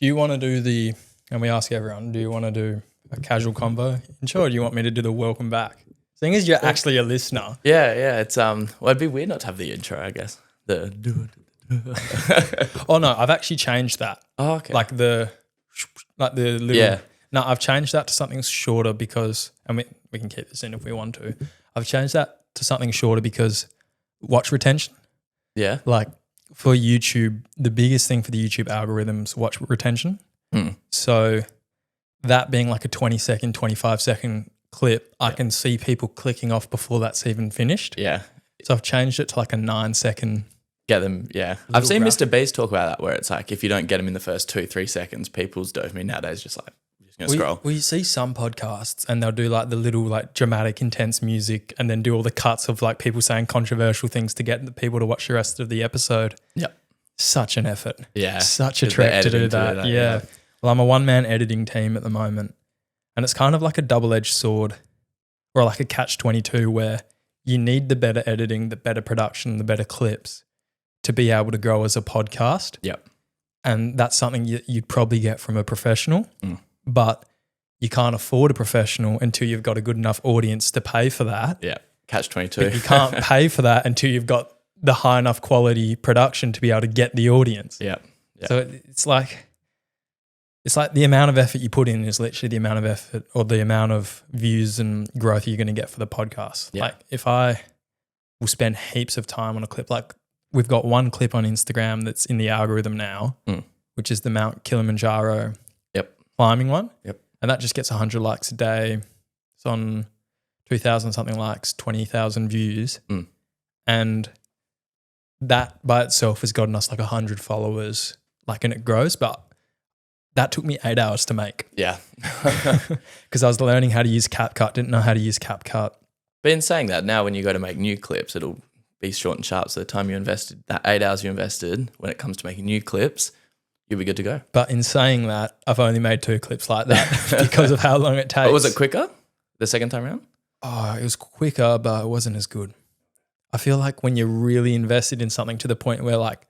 Do you want to do and we ask everyone, do you want to do a casual convo intro, or do you want me to do the welcome back? Seeing as you're actually a listener. Yeah. It's well, it'd be weird not to have the intro, I guess. Oh no, I've actually changed that. Oh, okay. Like the little. Yeah. No, I've changed that to something shorter because, and we can keep this in if we want to. I've changed that to something shorter because watch retention. Yeah. Like for YouTube, the biggest thing for the YouTube algorithms, watch retention. So that being like a 20-second, 25-second clip, I can see people clicking off before that's even finished. Yeah. So I've changed it to like a 9-second. Get them, yeah. I've seen Mr. Beast talk about that, where it's like if you don't get them in the first 2-3 seconds, people's dopamine nowadays just like, I'm just going to scroll. We see some podcasts and they'll do like the little like dramatic, intense music and then do all the cuts of like people saying controversial things to get the people to watch the rest of the episode. Yep. Such an effort. Yeah. Such a trek to do that. Yeah. Well, I'm a one-man editing team at the moment, and it's kind of like a double-edged sword or like a catch-22 where you need the better editing, the better production, the better clips to be able to grow as a podcast. Yep. And that's something you'd probably get from a professional, but you can't afford a professional until you've got a good enough audience to pay for that. Yeah. Catch-22. But you can't pay for that until you've got the high enough quality production to be able to get the audience. Yeah. So it's like the amount of effort you put in is literally the amount of effort or the amount of views and growth you're going to get for the podcast. Yeah. Like if I will spend heaps of time on a clip, like we've got one clip on Instagram that's in the algorithm now, which is the Mount Kilimanjaro climbing one. Yep. And that just gets 100 likes a day. It's on 2,000 something likes, 20,000 views. And that by itself has gotten us like 100 followers, like, and it grows, but that took me 8 hours to make. Yeah. Because I was learning how to use CapCut, didn't know how to use CapCut. But in saying that, now when you go to make new clips, it'll be short and sharp. So the time you invested, that 8 hours you invested, when it comes to making new clips, you'll be good to go. But in saying that, I've only made 2 clips like that because of how long it takes. But was it quicker the second time around? Oh, it was quicker, but it wasn't as good. I feel like when you're really invested in something to the point where like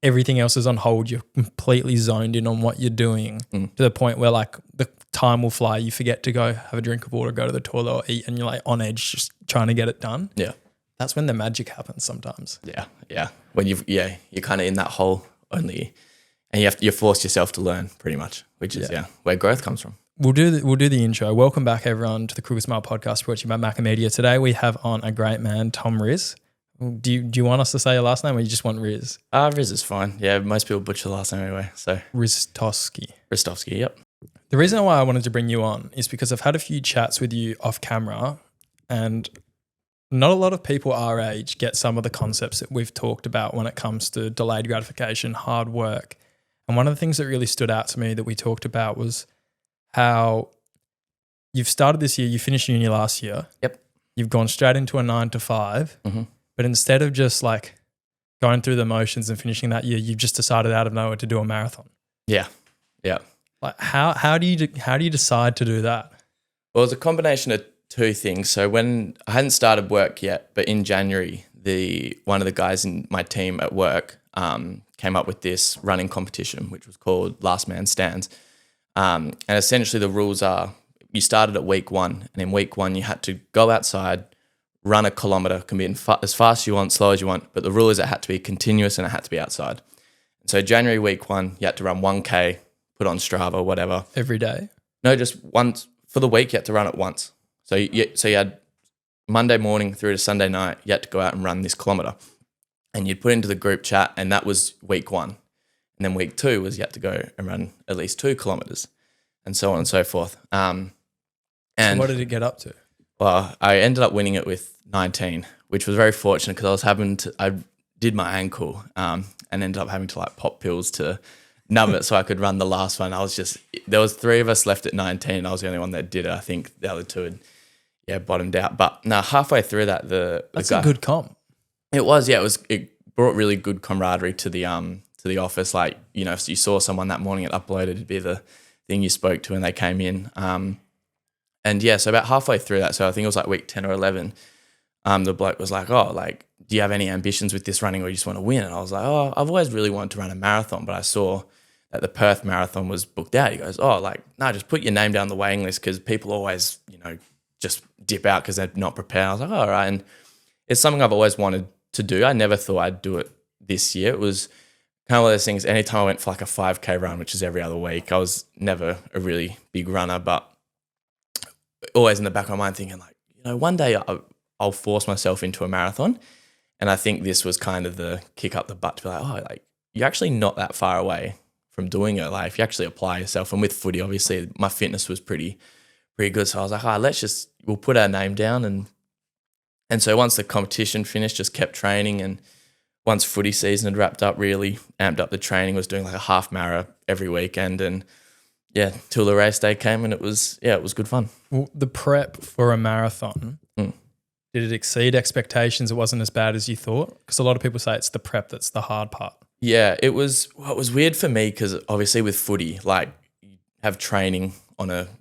everything else is on hold, you're completely zoned in on what you're doing to the point where like the time will fly. You forget to go have a drink of water, go to the toilet or eat, and you're like on edge just trying to get it done. Yeah. That's when the magic happens sometimes. Yeah. When you're kind of in that hole only, and you force yourself to learn pretty much, which is where growth comes from. We'll do the intro. Welcome back everyone to the Crooked Smile podcast brought to you by Macca Media. Today we have on a great man, Tom Riz. Do you want us to say your last name or you just want Riz? Riz is fine. Yeah, most people butcher the last name anyway. So Ristovsky, yep. The reason why I wanted to bring you on is because I've had a few chats with you off camera, and not a lot of people our age get some of the concepts that we've talked about when it comes to delayed gratification, hard work. And one of the things that really stood out to me that we talked about was how you've started this year, you finished uni last year. Yep. You've gone straight into a 9 to 5. But instead of just like going through the motions and finishing that year, you've just decided out of nowhere to do a marathon. Yeah. Like how do you decide to do that? Well, it's a combination of 2 things. So when I hadn't started work yet, but in January, one of the guys in my team at work came up with this running competition, which was called Last Man Stands. And essentially the rules are you started at week 1, and in week 1 you had to go outside, run a kilometre, can be as fast as you want, slow as you want, but the rule is it had to be continuous and it had to be outside. And so January week 1, you had to run 1K, put on Strava, whatever. Every day? No, just once. For the week, you had to run it once. So you had Monday morning through to Sunday night, you had to go out and run this kilometre. And you'd put into the group chat, and that was week 1. And then week 2 was you had to go and run at least 2 kilometres, and so on and so forth. And so what did it get up to? Well, I ended up winning it with 19, which was very fortunate because I did my ankle and ended up having to like pop pills to numb it so I could run the last one. There was 3 of us left at 19. I was the only one that did it. I think the other 2 had bottomed out. But no, halfway through that, that's the guy, a good comp. It was, yeah. It brought really good camaraderie to the office. Like, you know, if you saw someone that morning, it uploaded, it'd be the thing you spoke to when they came in. And yeah, so about halfway through that, so I think it was like week 10 or 11, the bloke was like, oh, like, do you have any ambitions with this running or you just want to win? And I was like, oh, I've always really wanted to run a marathon, but I saw that the Perth Marathon was booked out. He goes, oh, like, no, just put your name down the waiting list because people always, just dip out because they're not prepared. I was like, all right. And it's something I've always wanted to do. I never thought I'd do it this year. It was kind of one of those things, anytime I went for like a 5K run, which is every other week, I was never a really big runner, but always in the back of my mind thinking like, one day I'll force myself into a marathon. And I think this was kind of the kick up the butt to be like, oh, like you're actually not that far away from doing it. Like if you actually apply yourself, and with footy, obviously my fitness was pretty good. So I was like, we'll put our name down. And so once the competition finished, just kept training. And once footy season had wrapped up, really amped up the training, was doing like a half mara every weekend. And yeah, till the race day came, and it was good fun. Well, the prep for a marathon, did it exceed expectations? It wasn't as bad as you thought? Because a lot of people say it's the prep that's the hard part. Yeah, it was weird for me because obviously with footy, like you have training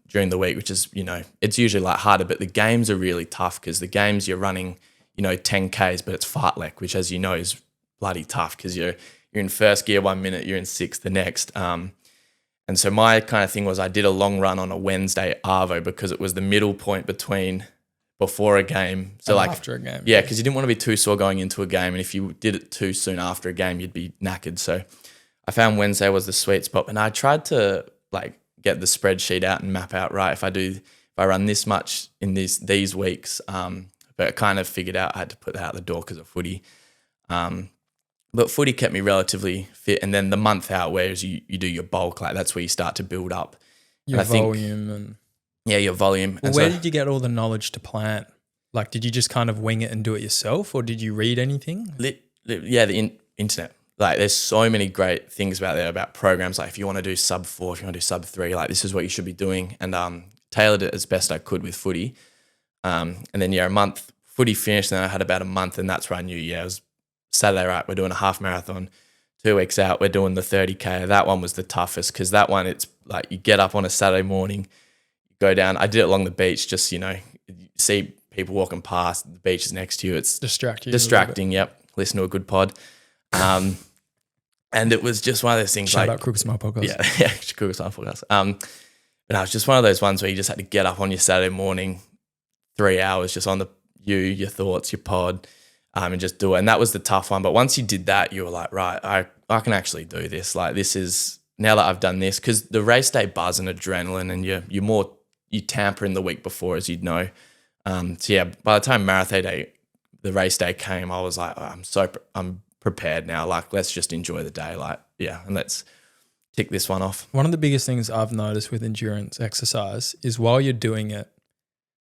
during the week, which is, it's usually like harder, but the games are really tough because the games you're running, 10Ks, but it's fartlek, which as you know is bloody tough because you're in first gear 1 minute, you're in sixth the next. And so my kind of thing was I did a long run on a Wednesday arvo because it was the middle point before a game. So like after a game. Yeah, because you didn't want to be too sore going into a game. And if you did it too soon after a game, you'd be knackered. So I found Wednesday was the sweet spot. And I tried to like get the spreadsheet out and map out, right, if I run this much in these weeks. But I kind of figured out I had to put that out the door because of footy. But footy kept me relatively fit. And then the month out, whereas you do your bulk, like that's where you start to build up. Your volume. Yeah, your volume. Well, where did you get all the knowledge to plan? Like, did you just kind of wing it and do it yourself, or did you read anything? The internet. Like, there's so many great things about programs. Like, if you want to do sub 4, if you want to do sub 3, like this is what you should be doing. And tailored it as best I could with footy. And then a month footy finished, and then I had about a month, and that's where I knew. It was Saturday, right? We're doing a half marathon. 2 weeks out, we're doing the 30K. That one was the toughest because that one, it's like you get up on a Saturday morning, go down. I did it along the beach, just, you see people walking past, the beach is next to you. It's distracting. Yep. Listen to a good pod. And it was just one of those things. Shout out Crook's My Podcast. Yeah, Crook's My Podcast. But it was just one of those ones where you just had to get up on your Saturday morning, 3 hours just on your thoughts, your pod, and just do it. And that was the tough one. But once you did that, you were like, right, I can actually do this. Like this is, now that I've done this, because the race day buzz and adrenaline, and you tamper in the week before, as you'd know. So yeah, by the time marathon day, the race day came, I was like, I'm prepared now. Like, let's just enjoy the day. Like, yeah, and let's tick this one off. One of the biggest things I've noticed with endurance exercise is while you're doing it,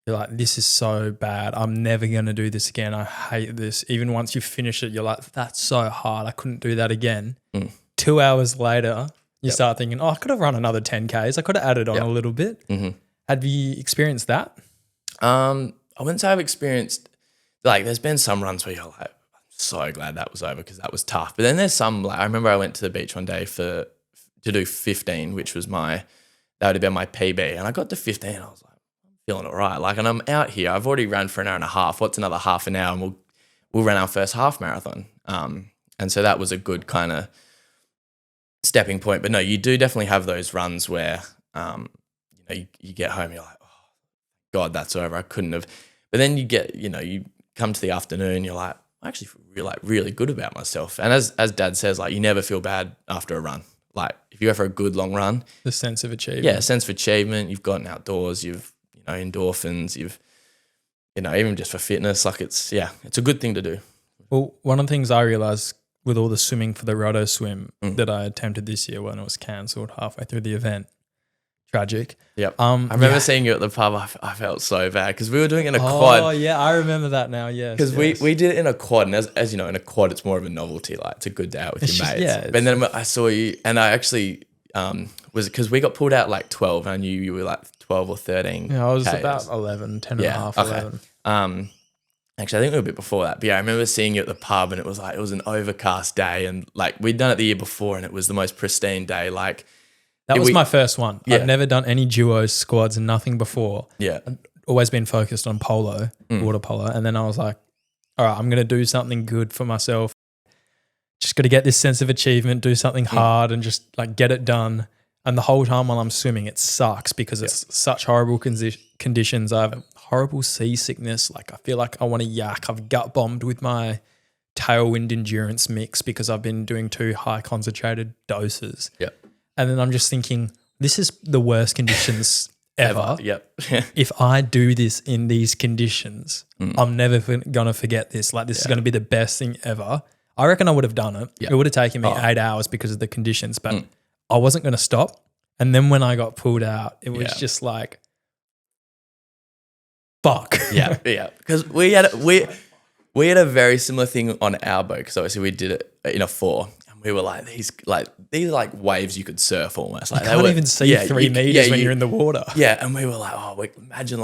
you're like, this is so bad. I'm never going to do this again. I hate this. Even once you finish it, you're like, that's so hard. I couldn't do that again. 2 hours later, you start thinking, I could have run another 10Ks. I could have added on a little bit. Mm-hmm. Have you experienced that? I wouldn't say I've experienced, like, there's been some runs where you're like, I'm so glad that was over because that was tough. But then there's some, like, I remember I went to the beach one day to do 15, which was that would have been my PB. And I got to 15, I was like, I'm feeling all right. Like, and I'm out here. I've already ran for an hour and a half. What's another half an hour? And we'll run our first half marathon. And so that was a good kind of stepping point. But no, you do definitely have those runs where, you get home, you're like, oh, God, that's over. I couldn't have. But then you get, you come to the afternoon, you're like, I actually feel really good about myself. And as Dad says, like, you never feel bad after a run. Like, if you go for a good long run. The sense of achievement. Yeah, sense of achievement. You've gotten outdoors. You've, endorphins. You've, even just for fitness, like it's a good thing to do. Well, one of the things I realized with all the swimming for the Roto swim that I attempted this year when it was cancelled halfway through the event, tragic. Yep. I remember seeing you at the pub. I felt so bad because we were doing it in a quad. Oh yeah, I remember that now. Yes, because we did it in a quad, and as you know, in a quad, it's more of a novelty. Like it's a good day out with your mates. Yeah. But then I saw you, and I actually was because we got pulled out like 12, and I knew you were like 12 or 13. Yeah, I was about 11, 10 and a half, okay. 11. Actually, I think we were a bit before that. But yeah, I remember seeing you at the pub, and it was an overcast day, and like we'd done it the year before, and it was the most pristine day. Like. That was my first one. Yeah. I've never done any duos, squads, nothing before. Yeah. I've always been focused on water polo. And then I was like, all right, I'm going to do something good for myself. just got to get this sense of achievement, do something hard and just like get it done. And the whole time while I'm swimming, it sucks because it's such horrible conditions. I have horrible seasickness. Like I feel like I want to yak. I've gut bombed with my tailwind endurance mix because I've been doing too high concentrated doses. Yep. And then I'm just thinking, this is the worst conditions ever. Yep. If I do this in these conditions, I'm never going to forget this. Like this is going to be the best thing ever. I reckon I would have done it. Yep. It would have taken me 8 hours because of the conditions, but I wasn't going to stop. And then when I got pulled out, it was just like, fuck. Yeah. Because we had a very similar thing on our boat because obviously we did it in a 4. We were like these are waves you could surf almost. Like you can't even see 3 meters when you're in the water. Yeah, and we were like, imagine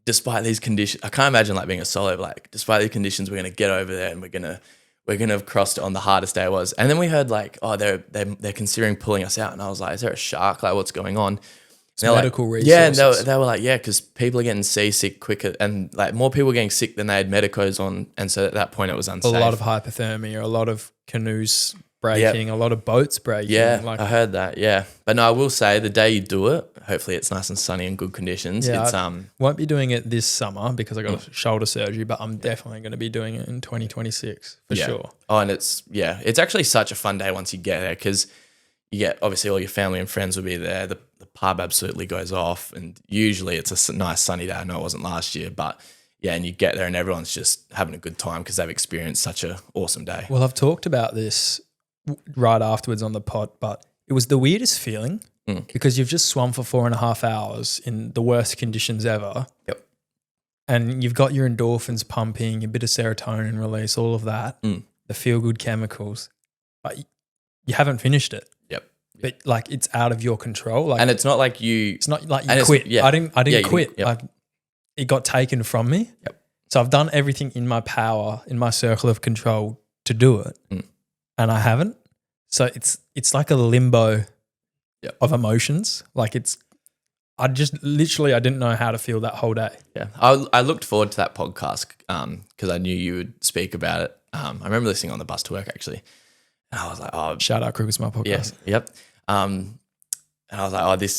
despite these conditions, I can't imagine being a solo. Like despite these conditions, we're gonna get over there and we're gonna have crossed it on the hardest day it was. And then we heard they're considering pulling us out, and I was like, is there a shark? Like what's going on? It's medical resources. Yeah, and they were like, because people are getting seasick quicker, and more people were getting sick than they had medicos on, and so at that point it was unsafe. A lot of hypothermia, a lot of canoes breaking, a lot of boats breaking. Yeah, I heard that. Yeah, but no, I will say the day you do it, hopefully it's nice and sunny and good conditions. Yeah, it's won't be doing it this summer because I got a shoulder surgery, but I'm definitely going to be doing it in 2026 for sure. Oh, and it's actually such a fun day once you get there because you get obviously all your family and friends will be there. The pub absolutely goes off, and usually it's a nice sunny day. I know it wasn't last year, but yeah, and you get there and everyone's just having a good time because they've experienced such an awesome day. Well, I've talked about this right afterwards on the pod, but it was the weirdest feeling because you've just swum for 4.5 hours in the worst conditions ever. Yep. And you've got your endorphins pumping, a bit of serotonin release, all of that, the feel-good chemicals, but you haven't finished it. But it's out of your control. And it's not like you. It's not like you quit. I didn't quit. It got taken from me. Yep. So I've done everything in my power, in my circle of control to do it, and I haven't. So it's like a limbo of emotions. I didn't know how to feel that whole day. Yeah, I looked forward to that podcast because I knew you would speak about it. I remember listening on the bus to work actually, and I was like, oh, shout out Crook's my podcast. Yeah, yep. And I was like,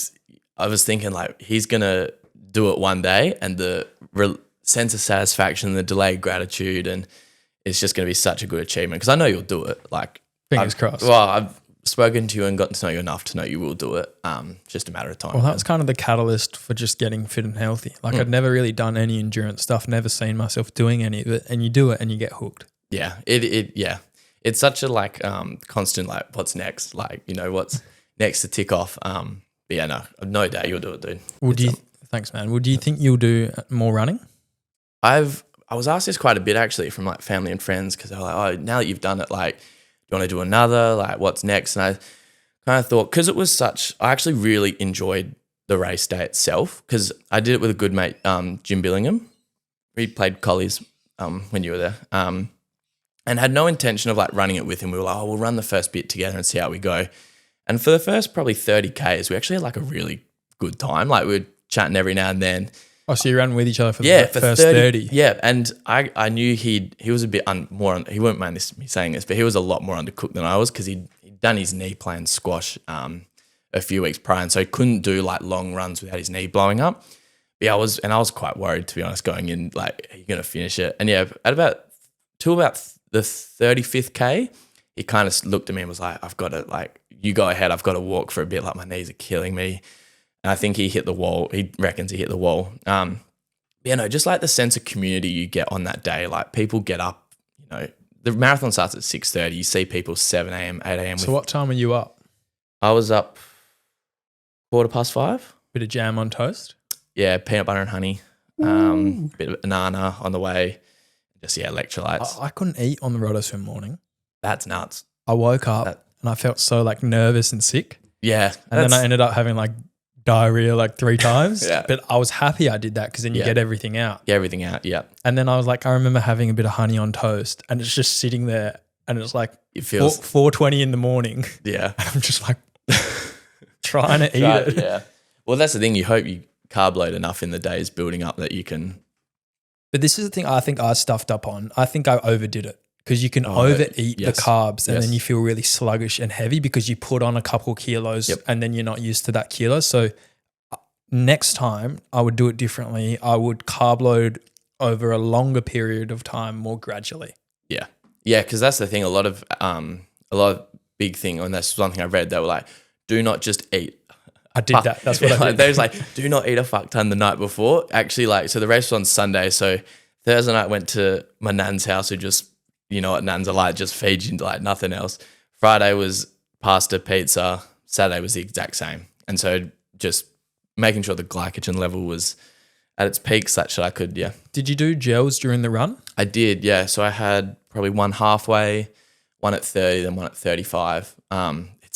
I was thinking he's going to do it one day and the sense of satisfaction, the delayed gratitude, and it's just going to be such a good achievement because I know you'll do it. Fingers crossed. Well, I've spoken to you and gotten to know you enough to know you will do it. Just a matter of time. Well, that was kind of the catalyst for just getting fit and healthy. I'd never really done any endurance stuff, never seen myself doing any of it, and you do it and you get hooked. Yeah, it's such a constant what's next? What's next to tick off. But yeah, no doubt you'll do it, dude. Thanks, man. Do you think you'll do more running? I was asked this quite a bit actually from family and friends because they were like, oh, now that you've done it, do you want to do another? What's next? And I kind of thought, because it was I actually really enjoyed the race day itself because I did it with a good mate, Jim Billingham. We played collies when you were there. And had no intention of running it with him. We were like, oh, we'll run the first bit together and see how we go. And for the first probably 30 Ks, we actually had a really good time. We were chatting every now and then. Oh, so you ran with each other for the first 30? Yeah, and I knew he was a bit he won't mind me saying this, but he was a lot more undercooked than I was because he'd done his knee playing squash a few weeks prior, and so he couldn't do long runs without his knee blowing up. But yeah, I was quite worried, to be honest, going in, are you going to finish it? And yeah, at about the 35th K, he kind of looked at me and was like, I've got to, you go ahead, I've got to walk for a bit, my knees are killing me. And I think he hit the wall. He reckons he hit the wall. Just the sense of community you get on that day. People get up, the marathon starts at 6:30. You see people 7 a.m., 8 a.m. So what time are you up? I was up 5:15. Bit of jam on toast? Yeah, peanut butter and honey. Bit of banana on the way. Just, electrolytes. I couldn't eat on the roto swim morning. That's nuts. I woke up and I felt so nervous and sick. Yeah. And then I ended up having diarrhea 3 times. Yeah. But I was happy I did that because then you get everything out. Get everything out, yeah. And then I was I remember having a bit of honey on toast and it's just sitting there and it's it feels 4:20 in the morning. Yeah. And I'm just trying to eat it. Yeah. Well, that's the thing. You hope you carb load enough in the days building up that you can. But this is the thing I think I stuffed up on. I think I overdid it because you can overeat yes. the carbs and Yes. then you feel really sluggish and heavy because you put on a couple kilos and then you're not used to that kilo. So next time I would do it differently. I would carb load over a longer period of time, more gradually. Yeah. Yeah, because that's the thing. A lot of big thing, and that's one thing I read, they were like, do not just eat. I did that. That's what I did. They was like, do not eat a fuck ton the night before. Actually, like, so the race was on Sunday. So Thursday night went to my nan's house, who just, you know what nans are like, just feed you like nothing else. Friday was pasta, pizza. Saturday was the exact same. And so just making sure the glycogen level was at its peak such that I could, Did you do gels during the run? I did, yeah. So I had probably one halfway, one at 30, then one at 35.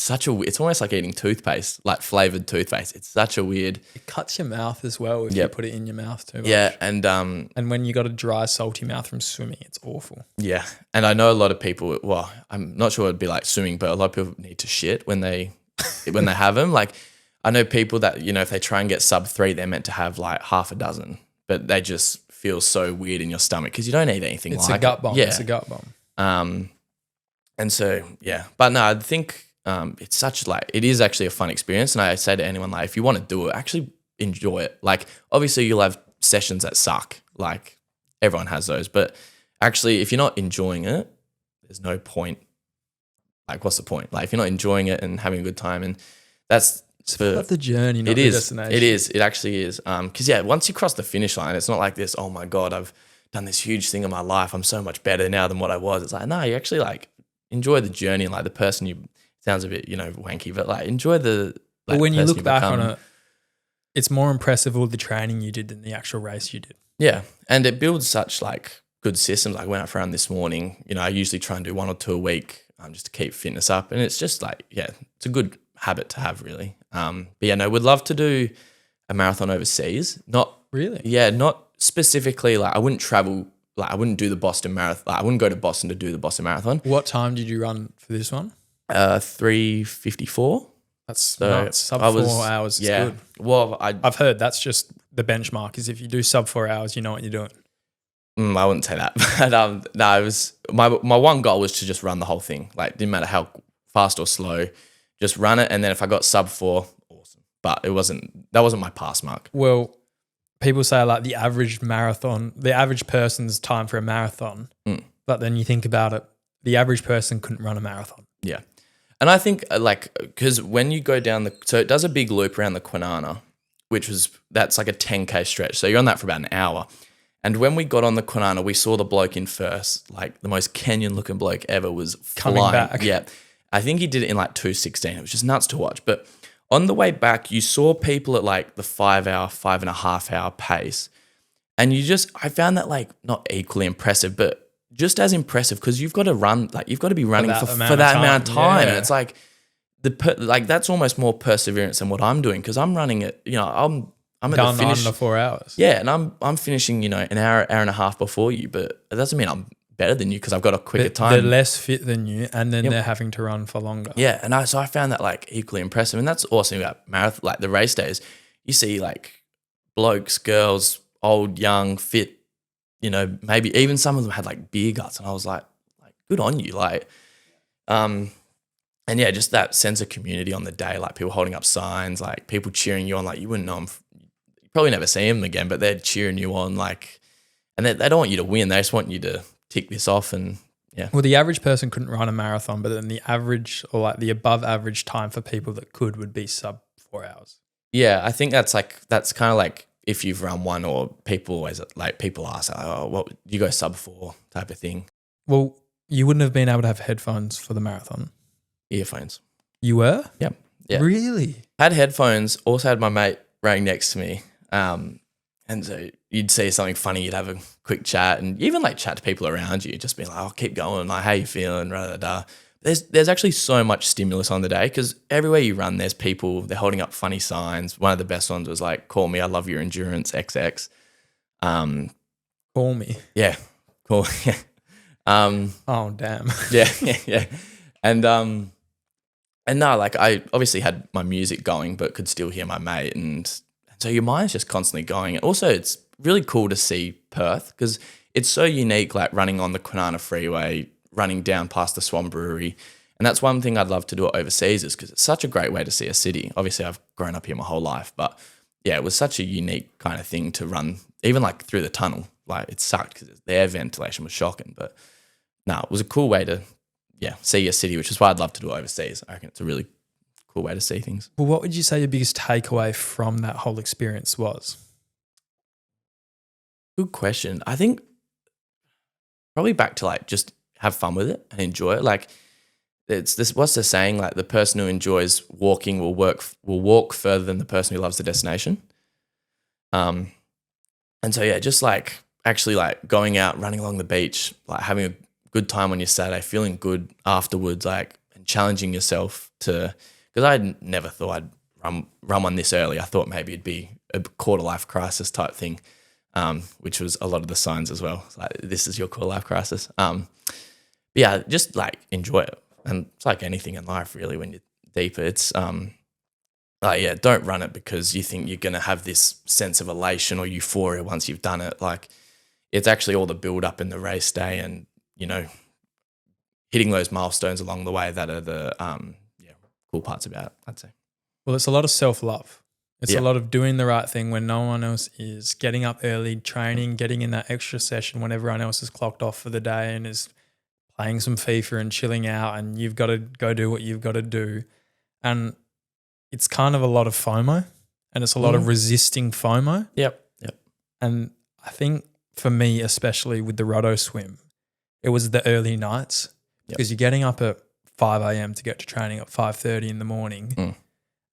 It's almost like eating toothpaste, like flavored toothpaste. It's such a weird. It cuts your mouth as well if you put it in your mouth too much. Yeah, and when you got a dry, salty mouth from swimming, it's awful. Yeah, and I know a lot of people. Well, I'm not sure it'd be like swimming, but a lot of people need to shit when they have them. Like I know people that, you know, if they try and get sub 3, they're meant to have like half a dozen, but they just feel so weird in your stomach because you don't eat anything. It's like a gut bomb. Yeah. It's a gut bomb. And so yeah, but no, I think. It's such like, it is actually a fun experience. And I say to anyone, like, if you want to do it, actually enjoy it. Like, obviously you'll have sessions that suck. Like everyone has those, but actually if you're not enjoying it, there's no point. Like, what's the point? Like if you're not enjoying it and having a good time, and that's about the journey, not the destination. It is. It actually is. Cause yeah, once you cross the finish line, it's not like this, oh my God, I've done this huge thing in my life. I'm so much better now than what I was. It's like, no, you actually like enjoy the journey and like the person you, sounds a bit, you know, wanky, but like enjoy the. Like, but when you look back on it, it's more impressive all the training you did than the actual race you did. Yeah, and it builds such like good systems. Like I went out for a run this morning. You know, I usually try and do 1 or 2 a week, just to keep fitness up, and it's just like, yeah, it's a good habit to have, really. But yeah, no, would love to do a marathon overseas. Not really. Yeah, not specifically. Like I wouldn't travel. Like I wouldn't do the Boston Marathon. Like, I wouldn't go to Boston to do the Boston Marathon. What time did you run for this one? 3:54. That's sub 4 hours. Is good. Well, I've heard that's just the benchmark. Is if you do sub 4 hours, you know what you're doing. I wouldn't say that, but no, it was my one goal was to just run the whole thing. Like didn't matter how fast or slow, just run it. And then if I got sub 4, awesome. But that wasn't my pass mark. Well, people say like the average person's time for a marathon, but then you think about it, the average person couldn't run a marathon. Yeah. And I think like, because when you go down so it does a big loop around the Kwinana, that's like a 10K stretch. So you're on that for about an hour. And when we got on the Kwinana, we saw the bloke in first, like the most Kenyan looking bloke ever was coming flying. Back. Yeah. I think he did it in like 2:16. It was just nuts to watch. But on the way back, you saw people at like the 5.5 hour pace. And I found that like not equally impressive, but just as impressive, because you've got to run, like you've got to be running for that amount of time. Yeah. And it's like like that's almost more perseverance than what I'm doing, because I'm running it, you know, I'm at the finish. Under 4 hours. Yeah, and I'm finishing, you know, an hour and a half before you, but it doesn't mean I'm better than you because I've got a quicker time. They're less fit than you, and then they're having to run for longer. Yeah, and so I found that like equally impressive, and that's awesome about marathon, like the race days. You see like blokes, girls, old, young, fit. You know, maybe even some of them had like beer guts, and I was like good on you, like, and yeah, just that sense of community on the day, like people holding up signs, like people cheering you on, like you wouldn't know them, you probably never see them again, but they're cheering you on, like, and they don't want you to win, they just want you to tick this off, and yeah. Well, the average person couldn't run a marathon, but then the average or like the above average time for people that could would be sub 4 hours. Yeah, I think that's kind of like. If you've run one, or people ask, oh, what you go sub 4 type of thing. Well, you wouldn't have been able to have headphones for the marathon. Earphones. You were? Yep. Yeah. Really? Had headphones. Also had my mate running next to me. And so you'd see something funny, you'd have a quick chat, and even like chat to people around you, just being like, oh, keep going, like how you feeling, There's actually so much stimulus on the day, because everywhere you run, there's people, they're holding up funny signs. One of the best ones was like, call me, I love your endurance, XX. Call me. Yeah, cool. Oh, damn. Yeah. And no, like I obviously had my music going, but could still hear my mate. And so your mind's just constantly going. And also it's really cool to see Perth, because it's so unique, like running on the Kwinana Freeway, running down past the Swan Brewery. And that's one thing I'd love to do overseas, is because it's such a great way to see a city. Obviously, I've grown up here my whole life, but yeah, it was such a unique kind of thing to run, even like through the tunnel. Like it sucked because the air ventilation was shocking, but no, it was a cool way to, see a city, which is why I'd love to do it overseas. I reckon it's a really cool way to see things. Well, what would you say your biggest takeaway from that whole experience was? Good question. I think probably back to like just have fun with it and enjoy it. Like it's this, what's the saying? Like the person who enjoys walking will walk further than the person who loves the destination. And so yeah, just like actually like going out, running along the beach, like having a good time on your Saturday, feeling good afterwards, like and challenging yourself to, because I never thought I'd run one this early. I thought maybe it'd be a quarter life crisis type thing. Which was a lot of the signs as well. It's like, this is your quarter life crisis. Yeah, just like enjoy it. And it's like anything in life really, when you're deeper, it's don't run it because you think you're going to have this sense of elation or euphoria once you've done it. Like it's actually all the build up in the race day and, hitting those milestones along the way that are the cool parts about it, I'd say. Well, it's a lot of self-love. It's a lot of doing the right thing when no one else is, getting up early, training, getting in that extra session when everyone else is clocked off for the day and is playing some FIFA and chilling out, and you've got to go do what you've got to do. And it's kind of a lot of FOMO, and it's a lot of resisting FOMO. Yep. And I think for me, especially with the Roto swim, it was the early nights because you're getting up at 5 a.m. to get to training at 5:30 in the morning.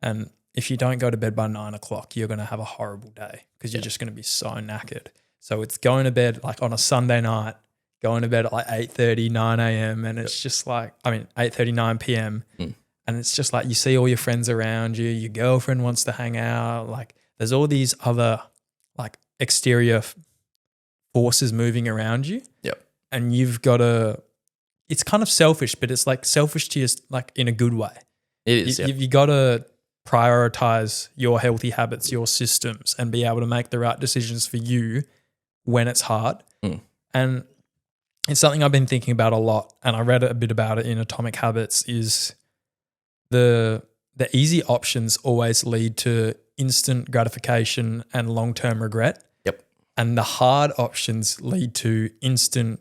And if you don't go to bed by 9 o'clock, you're going to have a horrible day because you're just going to be so knackered. So it's going to bed like on a Sunday night, going to bed at like 8:30, 9 a.m. And it's just like, 8:30, 9 p.m. And it's just like you see all your friends around you, your girlfriend wants to hang out. Like there's all these other like exterior forces moving around you. Yep. And you've got to, it's kind of selfish, but it's like selfish to you like in a good way. It is. You got to prioritize your healthy habits, your systems, and be able to make the right decisions for you when it's hard. And it's something I've been thinking about a lot, and I read a bit about it in Atomic Habits, is the easy options always lead to instant gratification and long-term regret. Yep. And the hard options lead to instant,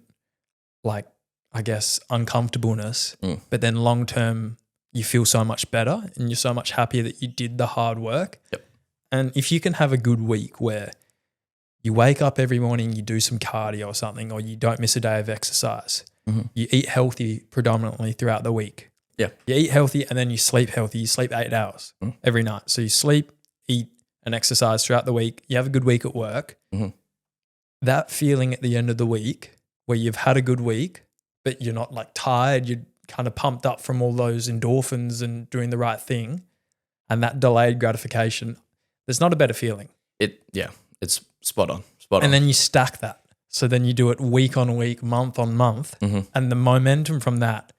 like, I guess, uncomfortableness, but then long-term you feel so much better and you're so much happier that you did the hard work. Yep. And if you can have a good week where you wake up every morning, you do some cardio or something, or you don't miss a day of exercise, you eat healthy predominantly throughout the week. Yeah. You eat healthy and then you sleep healthy. You sleep 8 hours every night. So you sleep, eat and exercise throughout the week. You have a good week at work. That feeling at the end of the week where you've had a good week, but you're not like tired, you're kind of pumped up from all those endorphins and doing the right thing, and that delayed gratification, there's not a better feeling. It's spot on. And then you stack that. So then you do it week on week, month on month, and the momentum from that,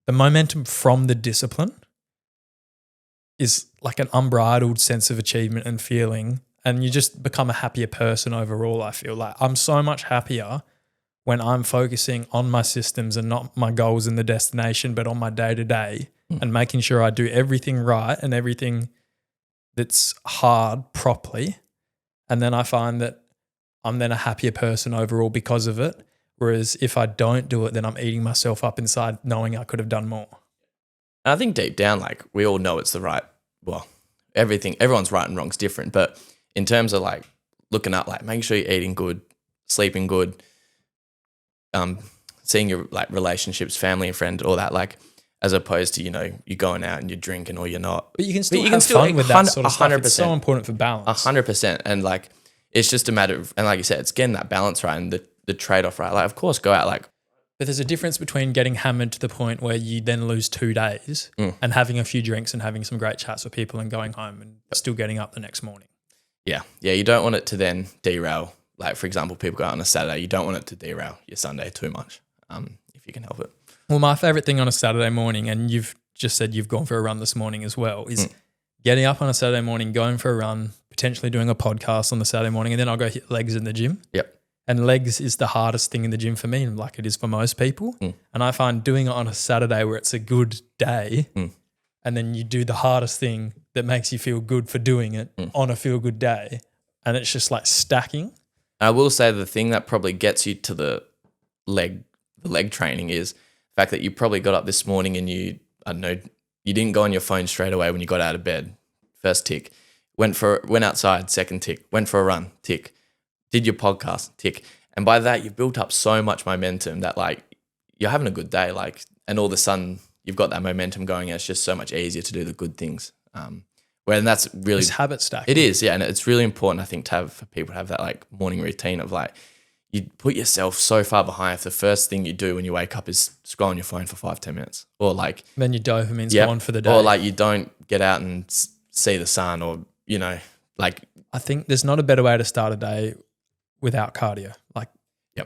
the momentum from the discipline is like an unbridled sense of achievement and feeling, and you just become a happier person overall. I feel like I'm so much happier when I'm focusing on my systems and not my goals and the destination, but on my day-to-day and making sure I do everything right and everything that's hard properly. And then I find that I'm then a happier person overall because of it. Whereas if I don't do it, then I'm eating myself up inside knowing I could have done more. And I think deep down, like we all know it's the right, everyone's right and wrong's different. But in terms of like looking at like making sure you're eating good, sleeping good, seeing your like relationships, family and friend, all that, like as opposed to, you're going out and you're drinking or you're not. But you can still have fun with that sort of stuff. 100%. It's so important for balance. 100%. And like, it's just a matter of, and like you said, it's getting that balance right and the trade-off right. Like, of course, go out like. But there's a difference between getting hammered to the point where you then lose 2 days and having a few drinks and having some great chats with people and going home and still getting up the next morning. Yeah. Yeah. You don't want it to then derail. Like, for example, people go out on a Saturday. You don't want it to derail your Sunday too much, if you can help it. Well, my favourite thing on a Saturday morning, and you've just said you've gone for a run this morning as well, is getting up on a Saturday morning, going for a run, potentially doing a podcast on the Saturday morning, and then I'll go hit legs in the gym. Yep. And legs is the hardest thing in the gym for me, like it is for most people. And I find doing it on a Saturday where it's a good day, and then you do the hardest thing that makes you feel good for doing it on a feel good day, and it's just like stacking. I will say the thing that probably gets you to the leg training is the fact that you probably got up this morning and you didn't go on your phone straight away when you got out of bed. First tick. Went outside, second tick. Went for a run, tick. Did your podcast, tick. And by that, you've built up so much momentum that like you're having a good day, like, and all of a sudden you've got that momentum going, and it's just so much easier to do the good things. Where and that's really It's habit stacking. It is, yeah, and it's really important, I think, for people to have that like morning routine of like you put yourself so far behind if the first thing you do when you wake up is scroll on your phone for 5-10 minutes, or like then your dopamine's gone for the day, or like you don't get out and see the sun, or like I think there's not a better way to start a day without cardio, like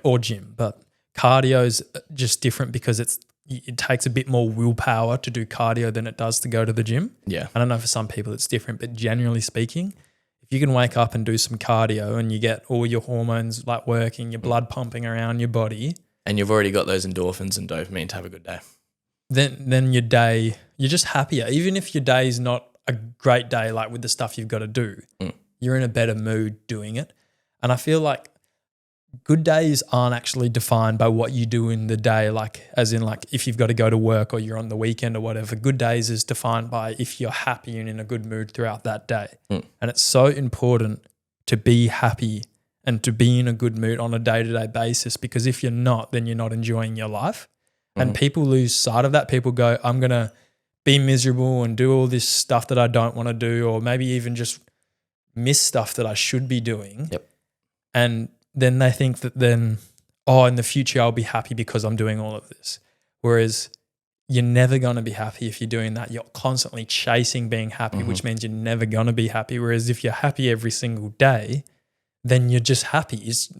or gym, but cardio's just different because it takes a bit more willpower to do cardio than it does to go to the gym. Yeah. I don't know, for some people it's different, but generally speaking, if you can wake up and do some cardio and you get all your hormones like working, your blood pumping around your body, and you've already got those endorphins and dopamine to have a good day, then your day, you're just happier. Even if your day is not a great day, like with the stuff you've got to do, you're in a better mood doing it. And I feel like good days aren't actually defined by what you do in the day, like as in like if you've got to go to work or you're on the weekend or whatever. Good days is defined by if you're happy and in a good mood throughout that day. And it's so important to be happy and to be in a good mood on a day-to-day basis, because if you're not, then you're not enjoying your life. And people lose sight of that. People go, I'm going to be miserable and do all this stuff that I don't want to do, or maybe even just miss stuff that I should be doing. And then they think that in the future I'll be happy because I'm doing all of this. Whereas you're never going to be happy if you're doing that. You're constantly chasing being happy, which means you're never going to be happy. Whereas if you're happy every single day, then you're just happy. It's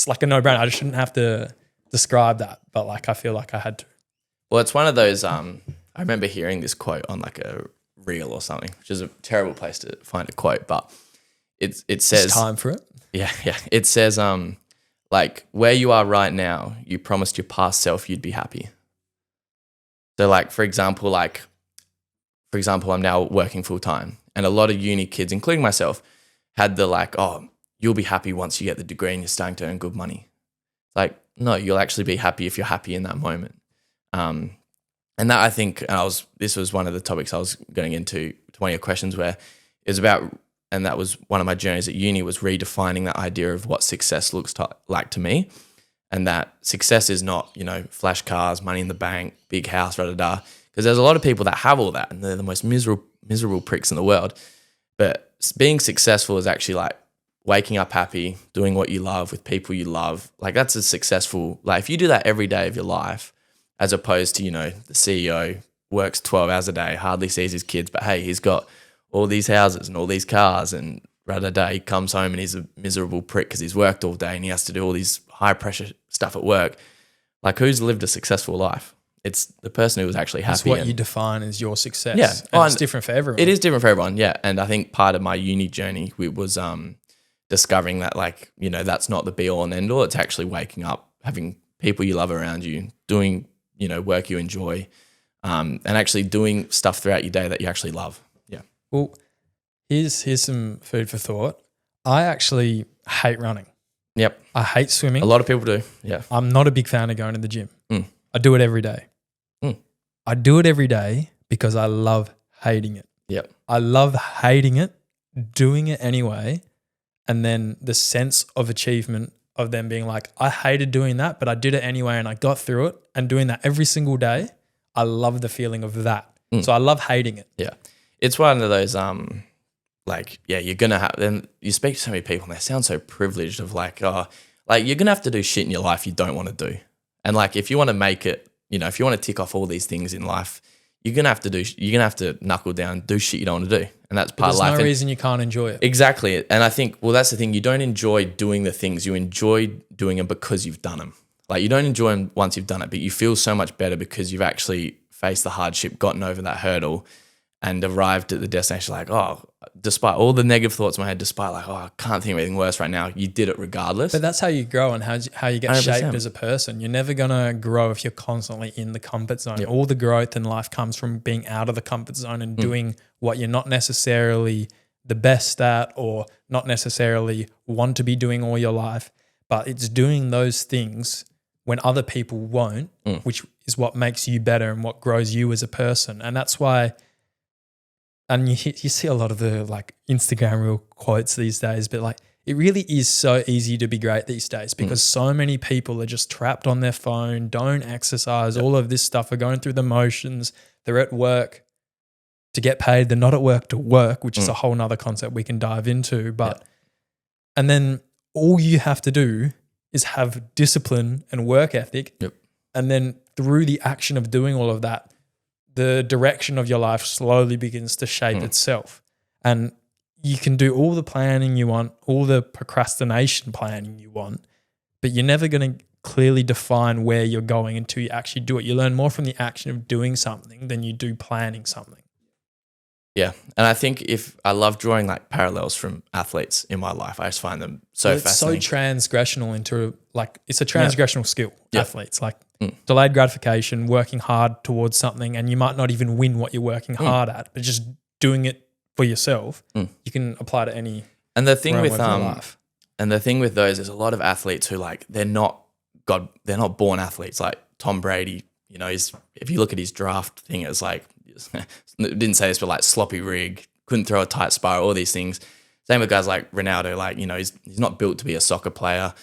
like a no-brainer. I just shouldn't have to describe that, but like I feel like I had to. Well, it's one of those, I remember hearing this quote on like a reel or something, which is a terrible place to find a quote, but it says... It's time for it. Yeah. It says, like, where you are right now, you promised your past self you'd be happy. So, like, for example, I'm now working full time, and a lot of uni kids, including myself, had the like, oh, you'll be happy once you get the degree and you're starting to earn good money. Like, no, you'll actually be happy if you're happy in that moment. And that, I think, this was one of the topics I was going into to one of your questions, where it was about. And that was one of my journeys at uni, was redefining that idea of what success looks like to me. And that success is not, flash cars, money in the bank, big house, da-da-da. Because there's a lot of people that have all that and they're the most miserable pricks in the world. But being successful is actually like waking up happy, doing what you love with people you love. Like that's a successful, like if you do that every day of your life, as opposed to, the CEO works 12 hours a day, hardly sees his kids, but hey, he's got all these houses and all these cars, and he comes home and he's a miserable prick because he's worked all day and he has to do all these high pressure stuff at work. Like, who's lived a successful life? It's the person who was actually happy. That's what you define as your success. Yeah. And it's different for everyone. It is different for everyone, yeah. And I think part of my uni journey was discovering that, like, that's not the be all and end all. It's actually waking up, having people you love around you, doing, work you enjoy, and actually doing stuff throughout your day that you actually love. Well, here's some food for thought. I actually hate running. Yep. I hate swimming. A lot of people do, yeah. I'm not a big fan of going to the gym. I do it every day. I do it every day because I love hating it. Yep. I love hating it, doing it anyway, and then the sense of achievement of them being like, I hated doing that, but I did it anyway and I got through it, and doing that every single day. I love the feeling of that. So I love hating it. Yeah. It's one of those, you're going to have, then you speak to so many people and they sound so privileged of like, you're going to have to do shit in your life you don't want to do. And like, if you want to make it, if you want to tick off all these things in life, you're going to have to knuckle down, do shit you don't want to do. And that's part of life. There's no reason you can't enjoy it. Exactly. And I think, well, that's the thing. You don't enjoy doing the things. You enjoy doing them because you've done them. Like, you don't enjoy them once you've done it, but you feel so much better because you've actually faced the hardship, gotten over that hurdle. and arrived at the destination like, oh, despite all the negative thoughts in my head, despite like, oh, I can't think of anything worse right now, you did it regardless. But that's how you grow and how you get 100%. shaped as a person. You're never going to grow if you're constantly in the comfort zone. Yep. All the growth in life comes from being out of the comfort zone and doing what you're not necessarily the best at or not necessarily want to be doing all your life. But it's doing those things when other people won't, which is what makes you better and what grows you as a person. And that's why, and you see a lot of the like Instagram reel quotes these days, but like it really is so easy to be great these days because so many people are just trapped on their phone, don't exercise, all of this stuff, are going through the motions. They're at work to get paid. They're not at work to work, which is a whole nother concept we can dive into. But, and then all you have to do is have discipline and work ethic. Yep. And then through the action of doing all of that, the direction of your life slowly begins to shape itself. And you can do all the planning you want, all the procrastination planning you want, but you're never going to clearly define where you're going until you actually do it. You learn more from the action of doing something than you do planning something. Yeah. And I think I love drawing like parallels from athletes in my life. I just find them so fascinating. It's so transgressional into like, it's a transgressional skill, athletes, like delayed gratification, working hard towards something, and you might not even win what you're working hard at, but just doing it for yourself, you can apply to any and the thing with life. And the thing with those is a lot of athletes who like they're not born athletes. Like Tom Brady, you know, if you look at his draft thing, it's like didn't say this, but like sloppy rig, couldn't throw a tight spiral, all these things. Same with guys like Ronaldo, like, you know, he's not built to be a soccer player.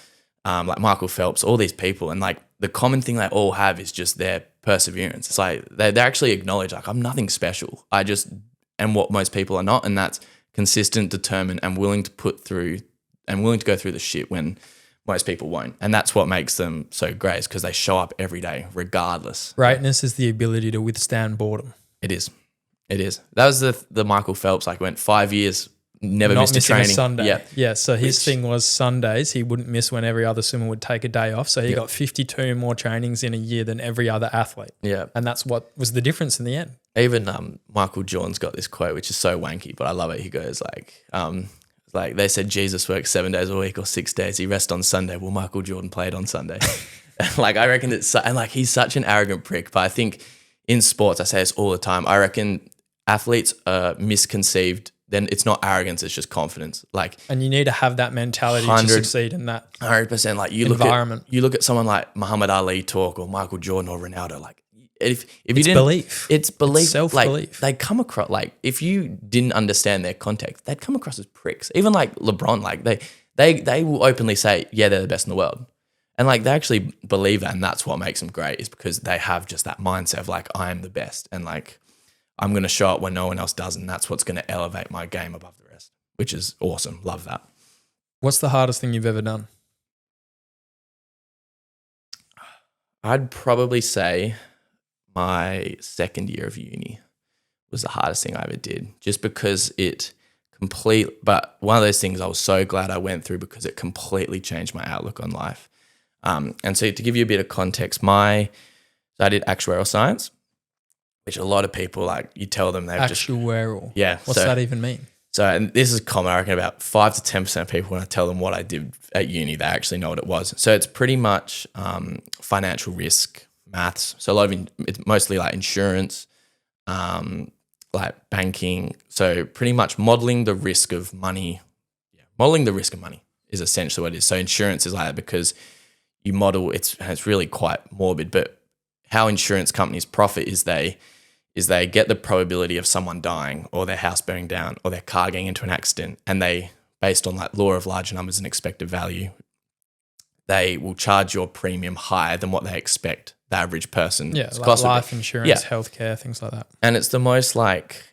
Like Michael Phelps, all these people, and like the common thing they all have is just their perseverance. It's like they actually acknowledge like I'm nothing special. I just am what most people are not, and that's consistent, determined, and willing to go through the shit when most people won't. And that's what makes them so great, is because they show up every day regardless. Greatness is the ability to withstand boredom. It is. That was the Michael Phelps, like went 5 years, never Not missed a missing training. a Sunday. Yeah. So his thing was Sundays. He wouldn't miss when every other swimmer would take a day off. So he got 52 more trainings in a year than every other athlete. Yeah. And that's what was the difference in the end. Even Michael Jordan's got this quote, which is so wanky, but I love it. He goes like they said Jesus works 7 days a week or 6 days. He rests on Sunday. Well, Michael Jordan played on Sunday. Like I reckon and like he's such an arrogant prick. But I think in sports, I say this all the time, I reckon athletes are misconceived. Then it's not arrogance, it's just confidence. And you need to have that mentality to succeed in that 100%. Like environment. You look at someone like Muhammad Ali talk or Michael Jordan or Ronaldo. Like if you didn't belief, it's belief, it's self-belief. Like they come across like if you didn't understand their context, they'd come across as pricks. Even like LeBron, like they will openly say, yeah, they're the best in the world. And like they actually believe that, and that's what makes them great, is because they have just that mindset of like I am the best, and like I'm going to show up when no one else does, and that's what's going to elevate my game above the rest, which is awesome. Love that. What's the hardest thing you've ever done? I'd probably say my second year of uni was the hardest thing I ever did, just because but one of those things I was so glad I went through because it completely changed my outlook on life. And so to give you a bit of context, I did actuarial science, which a lot of people, like, you tell them they've actuarial. Yeah. What's that even mean? So, and this is common, I reckon about 5 to 10% of people, when I tell them what I did at uni, they actually know what it was. So it's pretty much financial risk, maths. So it's mostly like insurance, like banking. So pretty much modeling the risk of money. Yeah, modeling the risk of money is essentially what it is. So insurance is like that because you model, it's really quite morbid, but how insurance companies profit is they get the probability of someone dying or their house burning down or their car getting into an accident, and they, based on like law of large numbers and expected value, they will charge your premium higher than what they expect the average person. Yeah, like life insurance, healthcare, things like that. And it's the most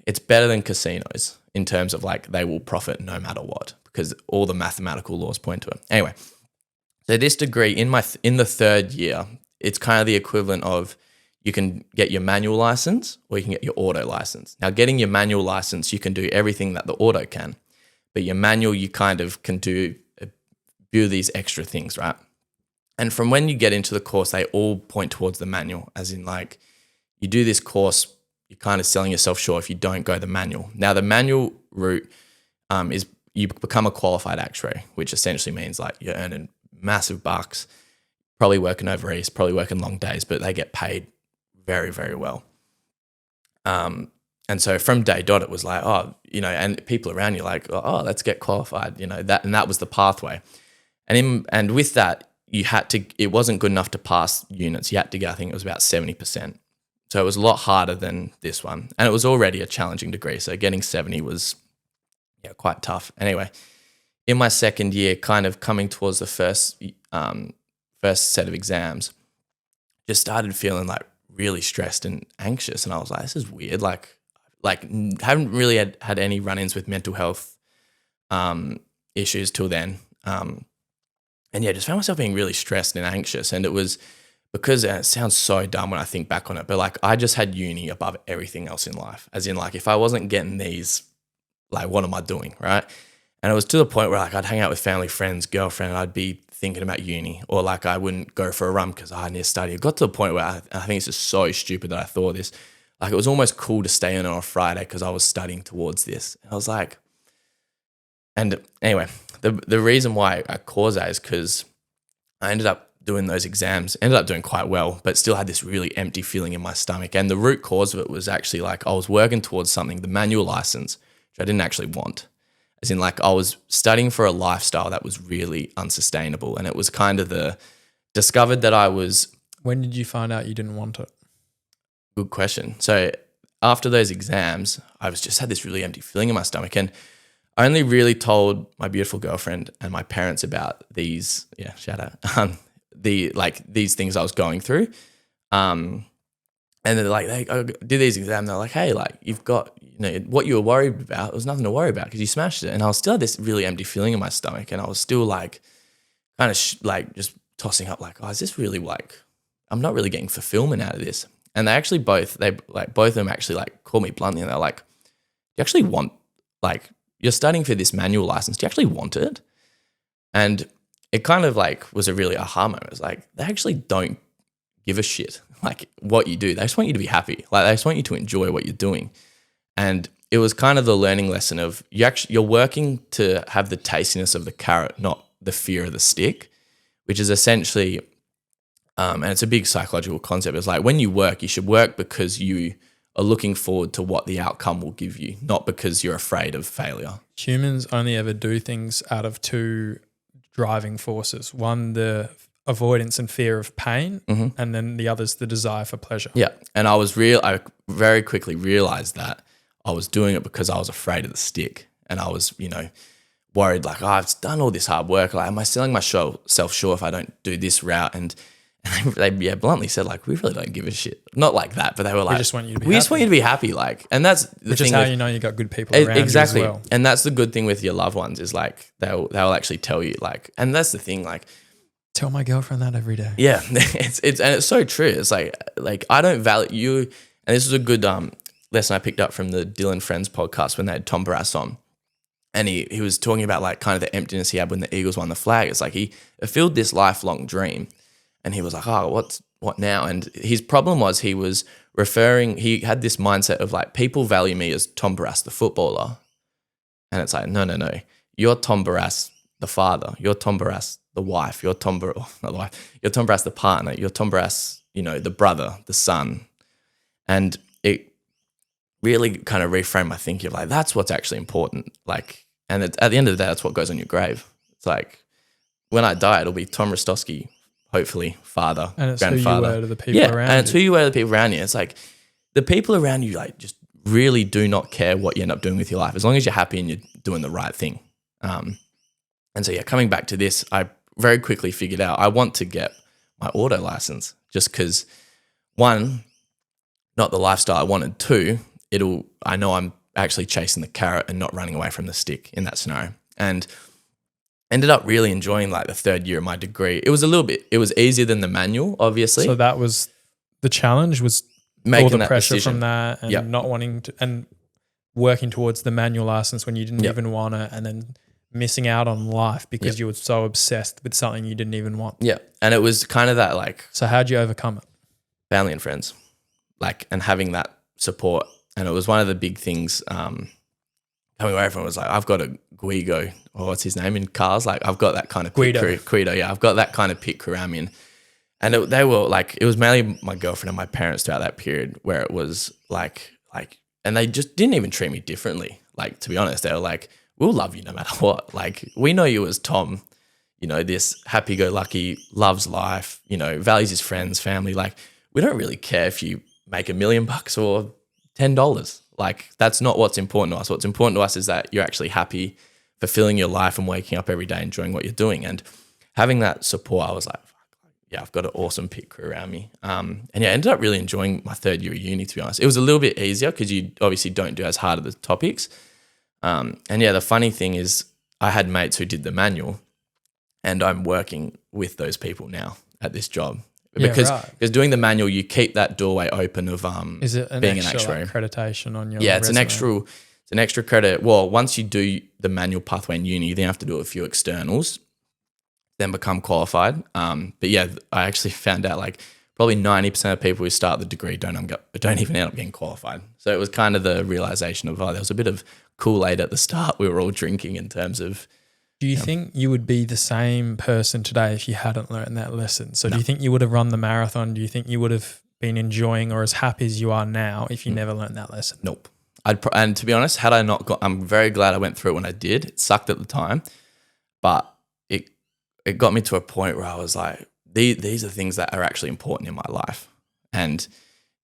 it's better than casinos in terms of like they will profit no matter what, because all the mathematical laws point to it. Anyway, so this degree in the third year, it's kind of the equivalent of, you can get your manual license or you can get your auto license. Now, getting your manual license, you can do everything that the auto can, but your manual, you kind of can do a few of these extra things, right? And from when you get into the course, they all point towards the manual, as in like you do this course you're kind of selling yourself short if you don't go the manual. Now, the manual route is you become a qualified actuary, which essentially means like you're earning massive bucks, probably working over east, probably working long days, but they get paid very, very well. And so from day dot, it was like, oh, you know, and people around you like, oh, let's get qualified, you know, that was the pathway. And with that, it wasn't good enough to pass units. You had to get, I think it was about 70%. So it was a lot harder than this one. And it was already a challenging degree. So getting 70 was quite tough. Anyway, in my second year, kind of coming towards the first set of exams, just started feeling like really stressed and anxious. And I was like, this is weird. Like haven't really had any run-ins with mental health issues till then. And yeah, just found myself being really stressed and anxious. And it was because it sounds so dumb when I think back on it, but like I just had uni above everything else in life. As in like if I wasn't getting these, like what am I doing, right? And it was to the point where like I'd hang out with family, friends, girlfriend, and I'd be thinking about uni, or like I wouldn't go for a run because I need to study. It got to the point where I think it's just so stupid that I thought this. Like it was almost cool to stay in on a Friday because I was studying towards this. And I was like, and anyway, the reason why I caused that is because I ended up doing those exams, ended up doing quite well, but still had this really empty feeling in my stomach. And the root cause of it was actually like I was working towards something, the manual license, which I didn't actually want. As in like I was studying for a lifestyle that was really unsustainable. And it was kind of discovered that I was. When did you find out you didn't want it? Good question. So after those exams, I just had this really empty feeling in my stomach. And I only really told my beautiful girlfriend and my parents about these, shout out, these things I was going through. And they're like, I did these exams. They're like, hey, like you've got, you know, what you were worried about, there was nothing to worry about because you smashed it. And I was still had this really empty feeling in my stomach. And I was still like, kind of just tossing up like, oh, is this really like, I'm not really getting fulfillment out of this. And both of them actually like called me bluntly and they're like, you actually want, like, you're studying for this manual license. Do you actually want it? And it kind of like was a really aha moment. It was like, they actually don't give a shit like what you do. They just want you to be happy. Like they just want you to enjoy what you're doing. And it was kind of the learning lesson of you're working to have the tastiness of the carrot, not the fear of the stick, which is essentially, and it's a big psychological concept. It's like when you work, you should work because you are looking forward to what the outcome will give you, not because you're afraid of failure. Humans only ever do things out of two driving forces. One, the avoidance and fear of pain, and then the other's the desire for pleasure. Yeah. And I very quickly realized that I was doing it because I was afraid of the stick. And I was, worried like, oh, I've done all this hard work. Like, am I selling myself short if I don't do this route? And they bluntly said like, we really don't give a shit. Not like that, but they were like, we just want you to be happy. Just want you to be happy. Like, and that's the Which thing. Is how you know you got good people around exactly. you as well. And that's the good thing with your loved ones is like, they'll actually tell you like, and that's the thing, like, tell my girlfriend that every day. Yeah. It's so true. It's like I don't value you. And this is a good lesson I picked up from the Dylan Friends podcast when they had Tom Barras on. And he was talking about like kind of the emptiness he had when the Eagles won the flag. It's like he fulfilled this lifelong dream. And he was like, oh, what now? And his problem was he had this mindset of like, people value me as Tom Barras, the footballer. And it's like, no. You're Tom Barras, the father. You're Tom Barras, the wife. You're Tom Barras, not the wife. You're Tom Barras, the partner. You're Tom Barras, the brother, the son. And it really kind of reframed my thinking of like, that's what's actually important. Like, and at the end of the day, that's what goes on your grave. It's like, when I die, it'll be Tom Ristovsky, hopefully father, and it's grandfather. Who you were to the people around and it's who you were to the people around you. It's like the people around you like just really do not care what you end up doing with your life as long as you're happy and you're doing the right thing. And so coming back to this, I very quickly figured out I want to get my auto license just because, one, not the lifestyle I wanted. Two, I know I'm actually chasing the carrot and not running away from the stick in that scenario. And ended up really enjoying like the third year of my degree. It was easier than the manual, obviously. So that was the challenge, was making all the that pressure decision from that and not wanting to, and working towards the manual license when you didn't even want it, and then missing out on life because you were so obsessed with something you didn't even want. Yeah. And it was kind of that like. So how'd you overcome it? Family and friends. Like, and having that support. And it was one of the big things coming away. Everyone was like, I've got a Guido, or what's his name in cars? Like, I've got that kind of Guido, yeah. I've got that kind of pit crew around me. And they were like, it was mainly my girlfriend and my parents throughout that period where it was like, and they just didn't even treat me differently. Like, to be honest, they were like, we'll love you no matter what. Like, we know you as Tom, you know, this happy-go-lucky, loves life, you know, values his friends, family. Like, we don't really care if you make $1 million or $10. Like, that's not what's important to us. What's important to us is that you're actually happy, fulfilling your life and waking up every day, enjoying what you're doing. And having that support, I was like, yeah, I've got an awesome pit crew around me. And yeah, I ended up really enjoying my third year of uni, to be honest. It was a little bit easier because you obviously don't do as hard of the topics. And yeah, the funny thing is I had mates who did the manual, and I'm working with those people now at this job. Because doing the manual, you keep that doorway open of is it being an actuary. Like accreditation on your Yeah, resume? It's an extra credit. Well, once you do the manual pathway in uni, you then have to do a few externals, then become qualified. But yeah, I actually found out like probably 90% of people who start the degree don't even end up getting qualified. So it was kind of the realization of, there was a bit of Kool-Aid at the start we were all drinking in terms of. Do you think you would be the same person today if you hadn't learned that lesson? So do you think you would have run the marathon? Do you think you would have been enjoying or as happy as you are now if you never learned that lesson? Nope. And to be honest, had I not got, I'm very glad I went through it when I did. It sucked at the time, but it got me to a point where I was like, these are things that are actually important in my life. And,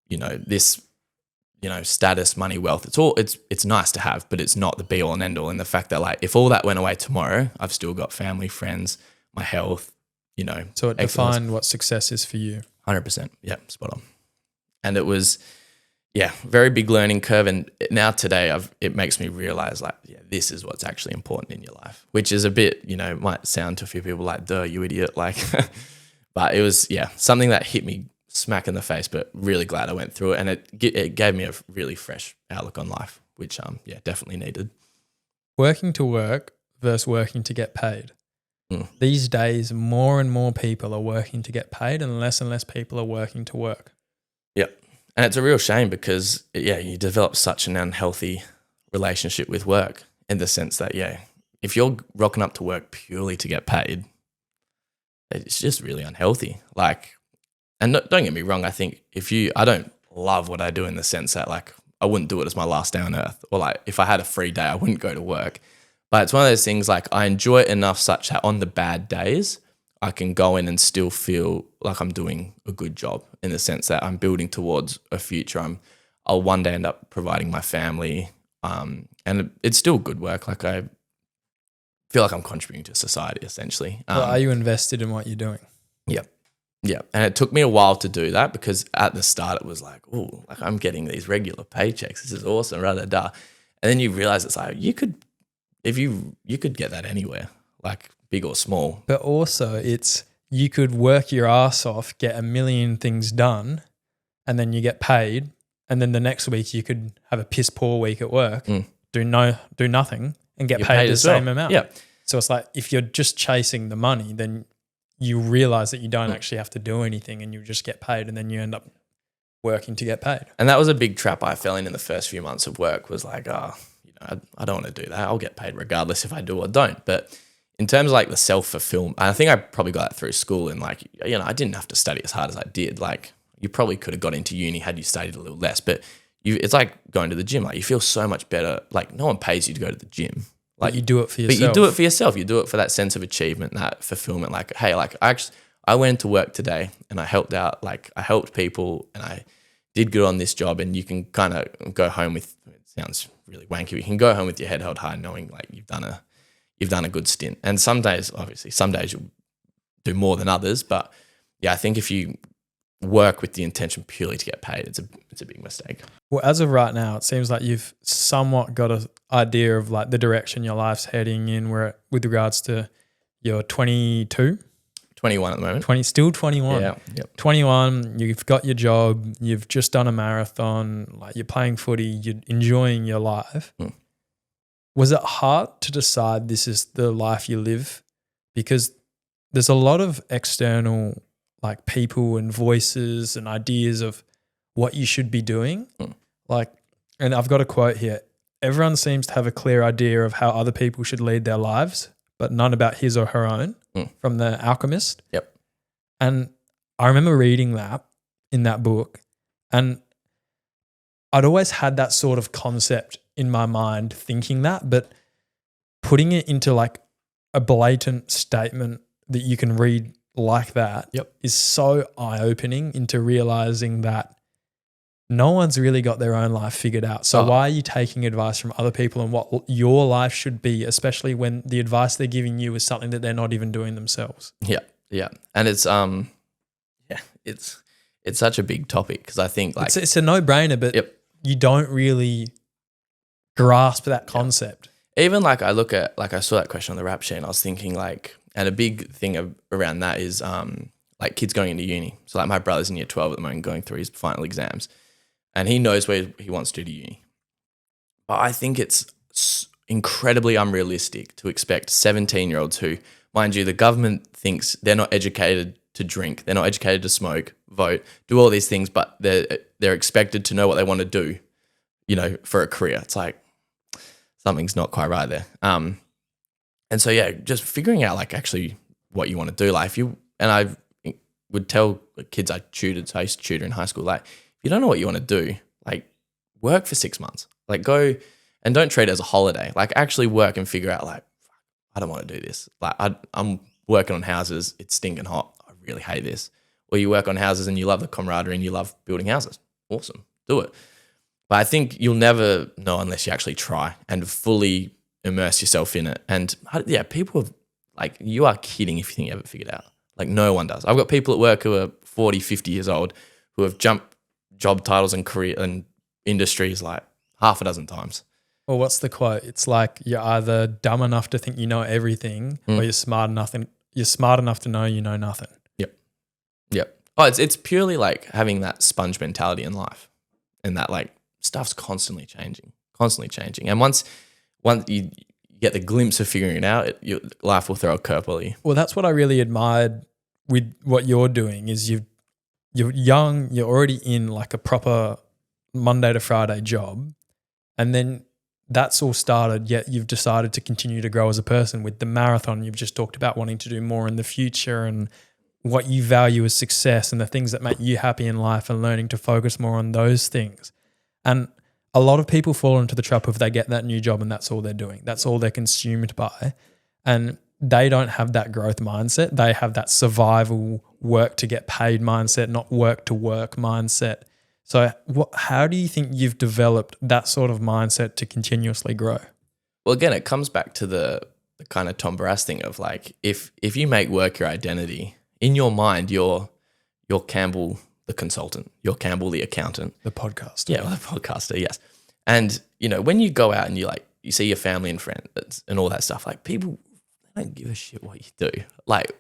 you know, this, you know, status, money, wealth, it's nice to have, but it's not the be all and end all. And the fact that like, if all that went away tomorrow, I've still got family, friends, my health, you know. So it defined what success is for you. 100%. Yeah, spot on. And it was, yeah, very big learning curve. And now today it makes me realize like, yeah, this is what's actually important in your life, which is a bit, you know, might sound to a few people like, duh, you idiot. Like, but it was, yeah, something that hit me smack in the face, but really glad I went through it. And it gave me a really fresh outlook on life, which, yeah, definitely needed. Working to work versus working to get paid. These days, more and more people are working to get paid and less people are working to work. Yep. And it's a real shame because, yeah, you develop such an unhealthy relationship with work in the sense that, yeah, if you're rocking up to work purely to get paid, it's just really unhealthy. Like, and don't get me wrong, I think I don't love what I do in the sense that like I wouldn't do it as my last day on earth, or like if I had a free day, I wouldn't go to work. But it's one of those things like I enjoy it enough such that on the bad days, I can go in and still feel like I'm doing a good job in the sense that I'm building towards a future. I'll one day end up providing my family, and it's still good work. Like I feel like I'm contributing to society essentially. Well, are you invested in what you're doing? Yep. Yeah. And it took me a while to do that because at the start it was like, oh, like I'm getting these regular paychecks. This is awesome. And then you realize it's like you could get that anywhere, like big or small. But also it's you could work your ass off, get 1 million things done, and then you get paid. And then the next week you could have a piss poor week at work, do nothing and get paid the same amount. Yeah. So it's like if you're just chasing the money, then you realize that you don't actually have to do anything and you just get paid, and then you end up working to get paid. And that was a big trap I fell in the first few months of work was like, I don't want to do that. I'll get paid regardless if I do or don't. But in terms of like the self-fulfillment, I think I probably got that through school and like, you know, I didn't have to study as hard as I did. Like you probably could have got into uni had you studied a little less, but it's like going to the gym. Like you feel so much better. Like no one pays you to go to the gym. Like but you do it for yourself. But you do it for yourself. You do it for that sense of achievement, that fulfillment. Like, hey, like I went into work today and I helped out. Like I helped people and I did good on this job. And you can kind of go home with. It sounds really wanky. But you can go home with your head held high, knowing like you've done a good stint. And some days you'll do more than others. But yeah, I think if you work with the intention purely to get paid, it's a big mistake. Well, as of right now, it seems like you've somewhat got an idea of like the direction your life's heading in with regards to your 22? 21 at the moment. Still 21. Yeah. Yep. 21, you've got your job, you've just done a marathon, like you're playing footy, you're enjoying your life. Was it hard to decide this is the life you live? Because there's a lot of external like people and voices and ideas of what you should be doing. Like, and I've got a quote here. Everyone seems to have a clear idea of how other people should lead their lives, but none about his or her own, from The Alchemist. Yep. And I remember reading that in that book, and I'd always had that sort of concept in my mind, thinking that, but putting it into like a blatant statement that you can read like that is so eye-opening into realizing that no one's really got their own life figured out. So why are you taking advice from other people and what your life should be, especially when the advice they're giving you is something that they're not even doing themselves? Yeah. Yeah. And it's it's such a big topic because I think like it's a no-brainer, but you don't really grasp that concept. Even like I look at, like I saw that question on the rap sheet and I was thinking like, and a big thing around that is like kids going into uni. So like my brother's in year 12 at the moment going through his final exams and he knows where he wants to do uni. But I think it's incredibly unrealistic to expect 17-year-olds who, mind you, the government thinks they're not educated to drink, they're not educated to smoke, vote, do all these things, but they're expected to know what they want to do, you know, for a career. It's like something's not quite right there. And so yeah, just figuring out like actually what you want to do. Like if you, and I would tell kids I tutored, so I used to tutor in high school, like if you don't know what you want to do, like work for 6 months, like go and don't treat it as a holiday, like actually work and figure out like, I don't want to do this. Like I'm working on houses, it's stinking hot, I really hate this. Or you work on houses and you love the camaraderie and you love building houses. Awesome, do it. But I think you'll never know unless you actually try and fully immerse yourself in it. And yeah, people have, like, you are kidding if you think you have it figured out. Like no one does. I've got people at work who are 40, 50 years old who have jumped job titles and career and industries like half a dozen times. Well, what's the quote? It's like you're either dumb enough to think you know everything or you're smart enough to know you know nothing. Yep. Oh, it's purely like having that sponge mentality in life and that like stuff's constantly changing. And once you get the glimpse of figuring it out, your life will throw a curveball at you. Well, that's what I really admired with what you're doing is you're young, you're already in like a proper Monday to Friday job, and then that's all started, yet you've decided to continue to grow as a person with the marathon. You've just talked about wanting to do more in the future and what you value as success and the things that make you happy in life and learning to focus more on those things. And a lot of people fall into the trap of they get that new job and that's all they're doing. That's all they're consumed by. And they don't have that growth mindset. They have that survival, work to get paid mindset, not work to work mindset. So how do you think you've developed that sort of mindset to continuously grow? Well, again, it comes back to the kind of Tom Barras thing of like, if you make work your identity, in your mind, you're Campbell the consultant, you're Campbell the accountant. The podcaster. Yeah, well, the podcaster, yes. And, you know, when you go out and you see your family and friends and all that stuff, like people, they don't give a shit what you do. Like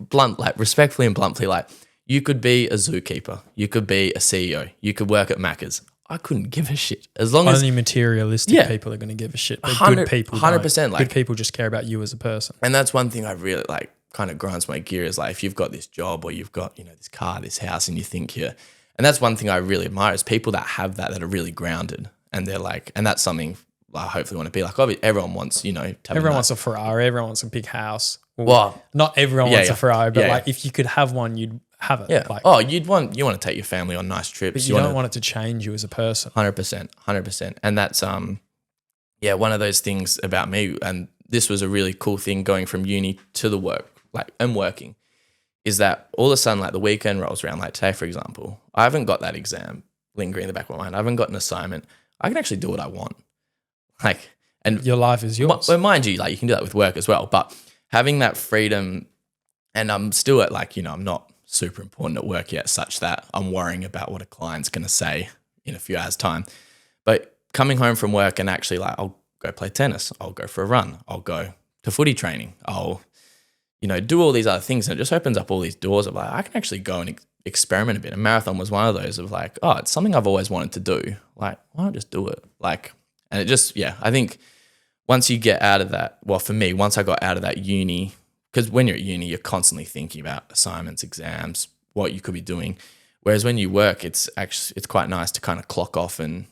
respectfully and bluntly, like you could be a zookeeper, you could be a CEO, you could work at Macca's. I couldn't give a shit. As long as only materialistic people are going to give a shit. But good people 100%. Like, good people just care about you as a person. And that's one thing I really like kind of grinds my gear is like if you've got this job or you've got, you know, this car, this house and you think and that's one thing I really admire is people that have that are really grounded and they're like, and that's something I hopefully want to be like. Obviously, everyone wants, you know, to have everyone wants a Ferrari, everyone wants a big house. Well, not everyone wants a Ferrari, but like if you could have one, you'd have it. Yeah. Like, you want to take your family on nice trips. But you don't want it to change you as a person. 100%. And that's one of those things about me. And this was a really cool thing going from uni to the work, like and working, is that all of a sudden, like the weekend rolls around, like today, for example, I haven't got that exam lingering in the back of my mind. I haven't got an assignment. I can actually do what I want. Like, and your life is yours. Well, mind you, like you can do that with work as well, but having that freedom, and I'm still at like, you know, I'm not super important at work yet, such that I'm worrying about what a client's going to say in a few hours' time. But coming home from work and actually like, I'll go play tennis, I'll go for a run, I'll go to footy training, I'll, you know, do all these other things. And it just opens up all these doors of like, I can actually go and experiment a bit. A marathon was one of those of like, oh, it's something I've always wanted to do. Like, why not just do it? Like, and it just, I think once you get out of that, well, for me, once I got out of that uni, because when you're at uni, you're constantly thinking about assignments, exams, what you could be doing. Whereas when you work, it's quite nice to kind of clock off and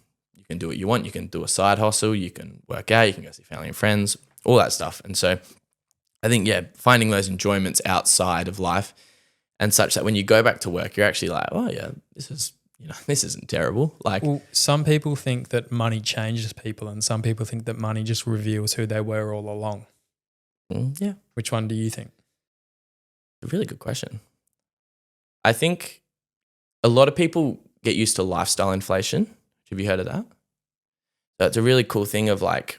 can do what you want. You can do a side hustle. You can work out. You can go see family and friends, all that stuff. And so I think, finding those enjoyments outside of life and such that when you go back to work, you're actually like, oh yeah, this isn't terrible. Like, well, some people think that money changes people and some people think that money just reveals who they were all along. Yeah. Which one do you think? A really good question. I think a lot of people get used to lifestyle inflation. Have you heard of that? So it's a really cool thing of like,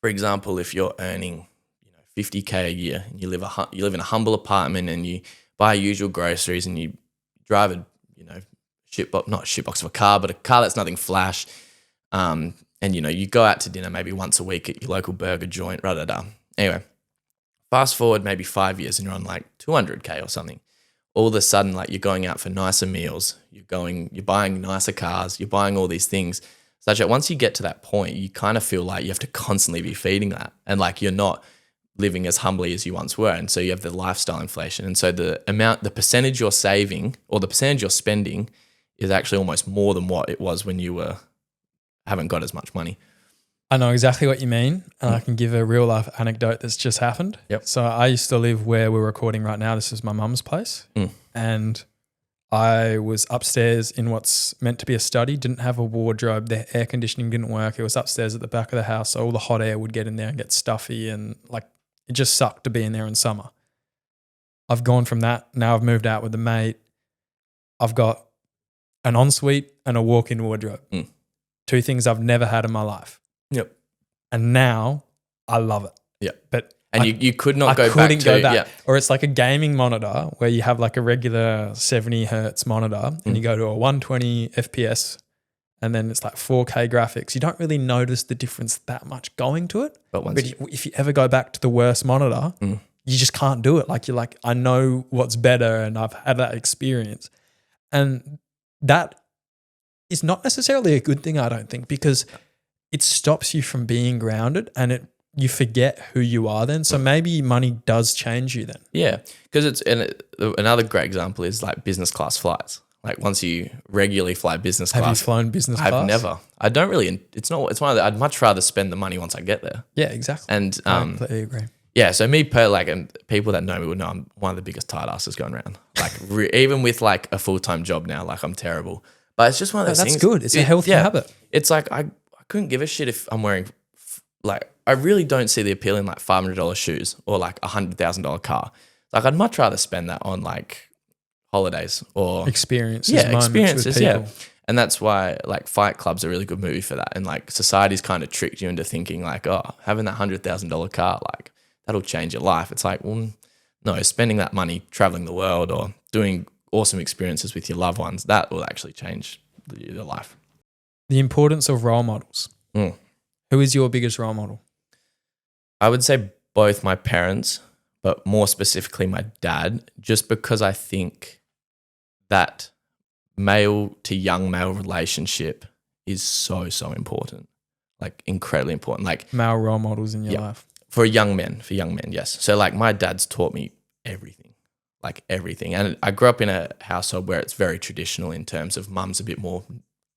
for example, if you're earning, $50K a year and you live in a humble apartment and you buy usual groceries and you drive a, not shitbox of a car, but a car that's nothing flash. And you go out to dinner maybe once a week at your local burger joint, Anyway, fast forward maybe 5 years and you're on like 200K or something. All of a sudden, like you're going out for nicer meals, you're buying nicer cars, you're buying all these things, such that once you get to that point, you kind of feel like you have to constantly be feeding that. And like you're not living as humbly as you once were. And so you have the lifestyle inflation. And so the percentage you're saving or the percentage you're spending is actually almost more than what it was when you haven't got as much money. I know exactly what you mean. And I can give a real life anecdote that's just happened. Yep. So I used to live where we're recording right now. This is my mum's place. And I was upstairs in what's meant to be a study, didn't have a wardrobe. The air conditioning didn't work. It was upstairs at the back of the house. So all the hot air would get in there and get stuffy and like it just sucked to be in there in summer. I've gone from that. Now I've moved out with a mate. I've got an ensuite and a walk-in wardrobe. Two things I've never had in my life. Yep. And now I love it. Yeah. But you could not go back. I couldn't go back. Yeah. Or it's like a gaming monitor where you have like a regular 70 hertz monitor and you go to a 120 FPS and then it's like 4K graphics. You don't really notice the difference that much going to it. But if you ever go back to the worst monitor, you just can't do it. Like you're like, I know what's better and I've had that experience. And that is not necessarily a good thing, I don't think, because it stops you from being grounded and you forget who you are then. So maybe money does change you then. Yeah, because another great example is like business class flights. Like once you regularly fly business class. Have you flown business class? I've never. I don't really. It's one of the. I'd much rather spend the money once I get there. Yeah, exactly. And I completely agree. Yeah, so and people that know me would know I'm one of the biggest tight asses going around. Like even with like a full-time job now, like I'm terrible. But it's just one of those things. That's good. It's a healthy habit. It's like I couldn't give a shit if I'm wearing like I really don't see the appeal in like $500 shoes or like $100,000 car. Like I'd much rather spend that on like holidays or experiences. Experiences. Yeah. And that's why like Fight Club's a really good movie for that. And like society's kind of tricked you into thinking like, oh, having that $100,000 car, like that'll change your life. It's like, well, no, spending that money traveling the world or doing awesome experiences with your loved ones, that will actually change your life. The importance of role models. Who is your biggest role model? I would say both my parents, but more specifically my dad, just because I think that male to young male relationship is so, so important, like incredibly important. Like male role models in your life. For young men, yes. So like my dad's taught me everything. And I grew up in a household where it's very traditional in terms of mum's a bit more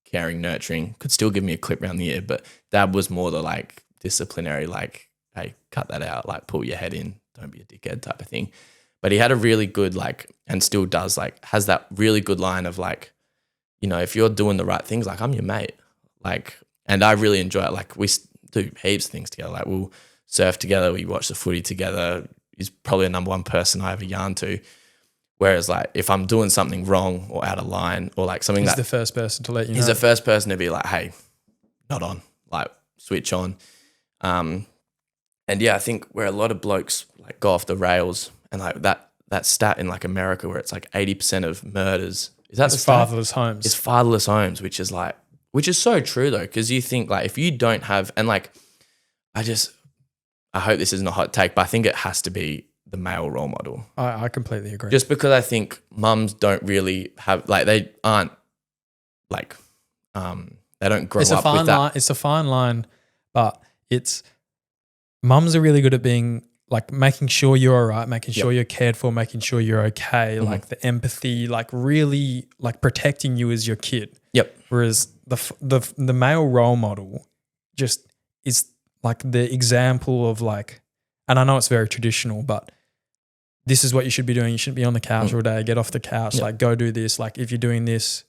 caring, nurturing, could still give me a clip around the ear, but dad was more the like disciplinary, like, hey, cut that out, like pull your head in, don't be a dickhead type of thing. But he had a really good like, and still does like, has that really good line of like, if you're doing the right things, like I'm your mate. Like, and I really enjoy it. Like we do heaps of things together. Like we'll surf together, we watch the footy together. He's probably the number one person I ever yarn to. Whereas like if I'm doing something wrong or out of line or like something he's the first person to let you know. He's the first person to be like, hey, not on, like switch on. And yeah, I think where a lot of blokes like go off the rails and like that stat in like America where it's like 80% of murders, is that it's fatherless homes. It's fatherless homes, which is so true though. Cause you think like if you don't have, and like, I hope this isn't a hot take, but I think it has to be the male role model. I completely agree. Just because I think mums don't really have, like they aren't like, they don't grow up with that. It's a fine line, but mums are really good at being like making sure you're all right, making sure you're cared for, making sure you're okay, like the empathy, like really like protecting you as your kid. Yep. Whereas the male role model just is like the example of like, and I know it's very traditional, but this is what you should be doing. You shouldn't be on the couch all day. Get off the couch. Like, go do this. Like, if you're doing this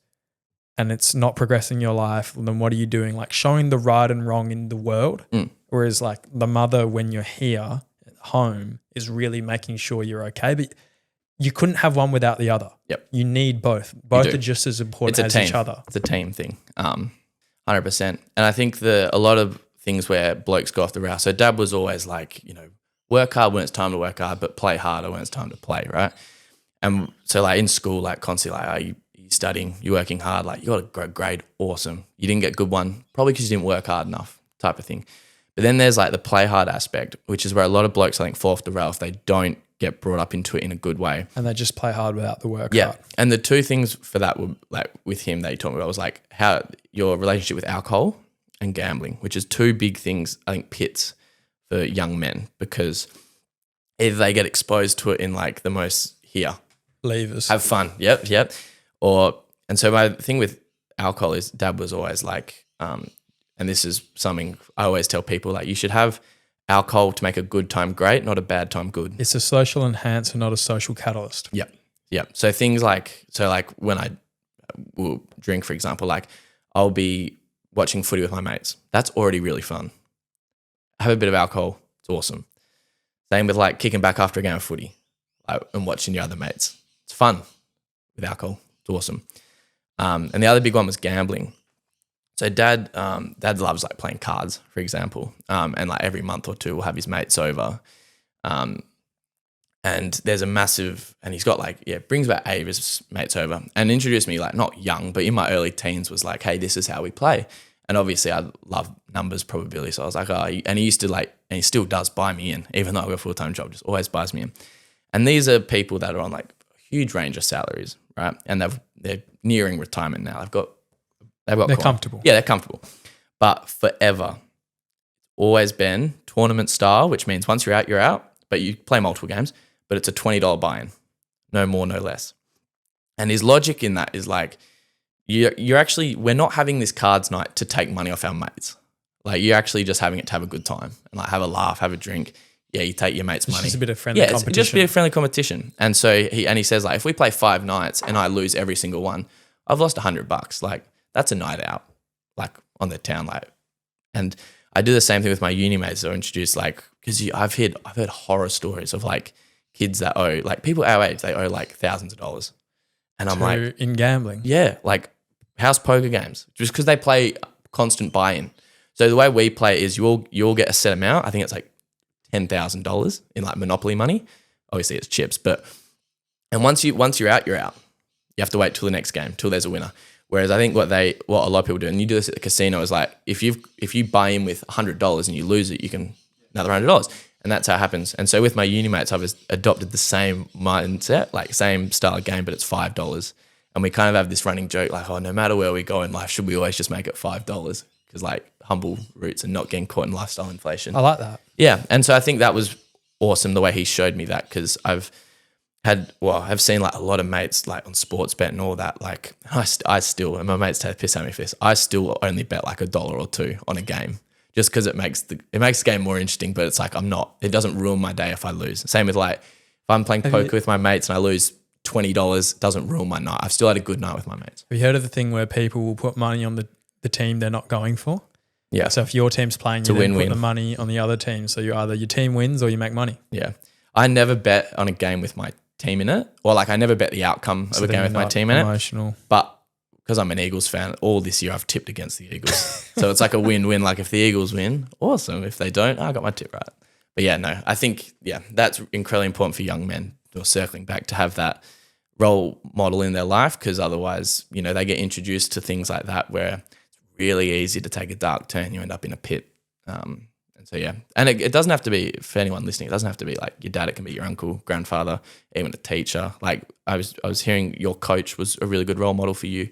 and it's not progressing your life, then what are you doing? Like, showing the right and wrong in the world. Whereas like the mother, when you're here at home, is really making sure you're okay. But you couldn't have one without the other. Yep. You need both. Both are just as important as each other. It's a team thing. 100%. And I think a lot of things where blokes go off the rail. So Dad was always like, work hard when it's time to work hard, but play harder when it's time to play, right? And so like in school, like constantly like, are you studying, you're working hard, like you got a great grade, awesome. You didn't get a good one, probably because you didn't work hard enough type of thing. But then there's like the play hard aspect, which is where a lot of blokes I think fall off the rail if they don't get brought up into it in a good way. And they just play hard without the work. Yeah. Hard. And the two things for that were like with him that he taught me about was like how your relationship with alcohol and gambling, which is two big things, I think, pits for young men, because either they get exposed to it in like the most levers, have fun. Yep. And so my thing with alcohol is Dad was always like, and this is something I always tell people, like you should have alcohol to make a good time great, not a bad time good. It's a social enhancer, not a social catalyst. Yep. So things like, when I will drink, for example, like I'll be watching footy with my mates. That's already really fun. Have a bit of alcohol. It's awesome. Same with like kicking back after a game of footy and watching your other mates. It's fun with alcohol. It's awesome. And the other big one was gambling. So Dad loves like playing cards, for example. And like every month or two we'll have his mates over. And there's a massive, and he's got like, brings about 8 of his mates over and introduced me, like not young, but in my early teens was like, hey, this is how we play. And obviously I love numbers, probability. So I was like, and he used to like, and he still does buy me in, even though I've got a full-time job, just always buys me in. And these are people that are on like a huge range of salaries, right? And they're nearing retirement now. They're comfortable. Yeah, they're comfortable. But forever, always been tournament style, which means once you're out, but you play multiple games, but it's a $20 buy-in. No more, no less. And his logic in that is like, we're not having this cards night to take money off our mates. Like you're actually just having it to have a good time and like have a laugh, have a drink. Yeah, you take your mate's money. It's just a bit of friendly competition. It's just a bit of friendly competition. And so he says like, if we play 5 nights and I lose every single one, I've lost $100. Like that's a night out, like on the town. Like, and I do the same thing with my uni mates. So introduced like, because I've heard horror stories of like kids that owe, like people our age, they owe like thousands of dollars. And I'm like, in gambling. Yeah, like house poker games, just because they play constant buy-in. So the way we play is you'll get a set amount. I think it's like $10,000 in like Monopoly money. Obviously it's chips, and once you're out, you're out. You have to wait till the next game, till there's a winner. Whereas I think what a lot of people do, and you do this at the casino, is like if you buy in with $100 and you lose it, you can another $100, and that's how it happens. And so with my uni mates, I've adopted the same mindset, like same style of game, but it's $5. And we kind of have this running joke, like, oh, no matter where we go in life, should we always just make it $5? Because like humble roots and not getting caught in lifestyle inflation. I like that. Yeah, and so I think that was awesome the way he showed me that, because I've seen like a lot of mates like on sports bet and all that. Like I still, and my mates take piss at me for this, I still only bet like $1 or $2 on a game, just because it makes the game more interesting. But it's like it doesn't ruin my day if I lose. Same with like if I'm playing poker with my mates and I lose $20, doesn't ruin my night. I've still had a good night with my mates. Have you heard of the thing where people will put money on the team they're not going for? Yeah. So if your team's playing, you then put the money on the other team. So you either your team wins or you make money. Yeah. I never bet on a game with my team in it, or like I never bet the outcome of a game with my team in it. But because I'm an Eagles fan, all this year I've tipped against the Eagles. So it's like a win-win. Like if the Eagles win, awesome. If they don't, I got my tip right. But yeah, no, I think, that's incredibly important for young men, or circling back, to have that role model in their life, because otherwise, they get introduced to things like that where it's really easy to take a dark turn. You end up in a pit. And so, and it doesn't have to be, for anyone listening, it doesn't have to be like your dad. It can be your uncle, grandfather, even a teacher. Like I was hearing your coach was a really good role model for you.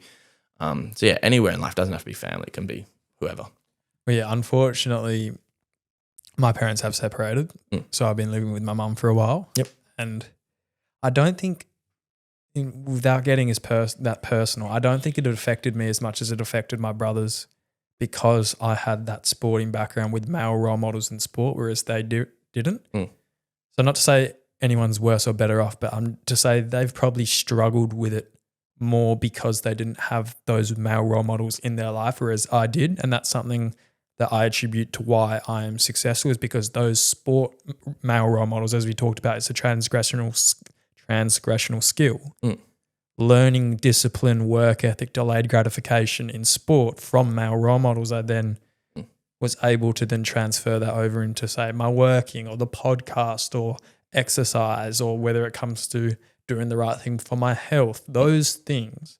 So yeah, anywhere in life, doesn't have to be family. It can be whoever. Well, yeah, unfortunately, my parents have separated. So I've been living with my mum for a while. Yep. And I don't think without getting that personal, I don't think it affected me as much as it affected my brothers because I had that sporting background with male role models in sport, whereas they didn't. So not to say anyone's worse or better off, but to say they've probably struggled with it more because they didn't have those male role models in their life, whereas I did. And that's something that I attribute to why I am successful, is because those sport male role models, as we talked about, it's a transgressional skill. Learning discipline, work ethic, delayed gratification in sport from male role models, I then was able to then transfer that over into, say, my working or the podcast or exercise, or whether it comes to doing the right thing for my health. Those things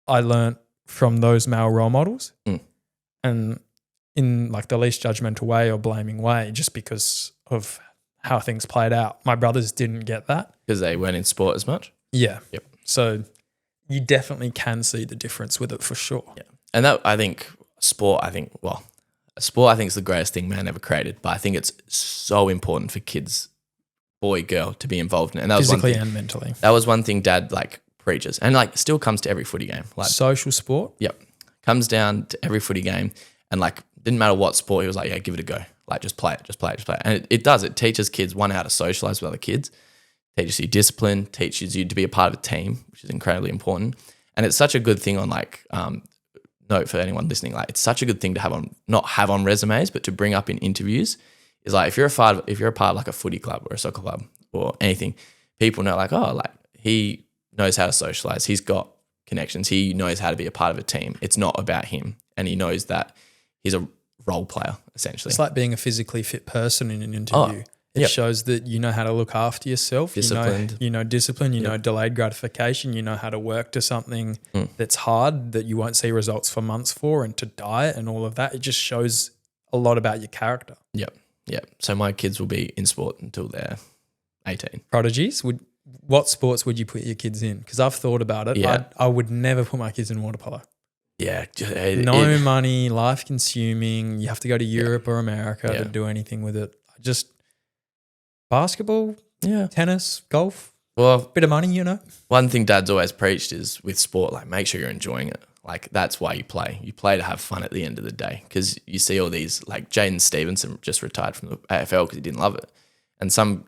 I learned from those male role models, and in like the least judgmental way or blaming way, just because of how things played out. My brothers didn't get that. Because they weren't in sport as much? Yeah. Yep. So you definitely can see the difference with it for sure. Yeah. And that, I think, sport is the greatest thing man ever created, but I think it's so important for kids, boy, girl, to be involved in it. And that physically was one thing, and mentally. That was one thing Dad like preaches, and like still comes to every footy game. Like social sport. Yep. Comes down to every footy game, and like didn't matter what sport, he was like, yeah, give it a go. Like just play it. And it does. It teaches kids, one, how to socialize with other kids, teaches you discipline, teaches you to be a part of a team, which is incredibly important. And it's such a good thing on like, note for anyone listening, like it's such a good thing to not have on resumes, but to bring up in interviews. Is like if you're a part of like a footy club or a soccer club or anything, people know like, oh, like he knows how to socialize. He's got connections. He knows how to be a part of a team. It's not about him. And he knows that he's a role player, essentially. It's like being a physically fit person in an interview. It shows that you know how to look after yourself. Disciplined. You know discipline, you know delayed gratification, you know how to work to something that's hard that you won't see results for months for, and to diet and all of that. It just shows a lot about your character. Yep. So my kids will be in sport until they're 18. Prodigies? What sports would you put your kids in? Because I've thought about it. Yeah. I would never put my kids in water polo. Yeah. No money, life consuming. You have to go to Europe or America to do anything with it. Just basketball, tennis, golf, well, bit of money, you know. One thing Dad's always preached is with sport, like make sure you're enjoying it. Like that's why you play. You play to have fun at the end of the day, because you see all these, like Jaden Stevenson just retired from the AFL because he didn't love it. And some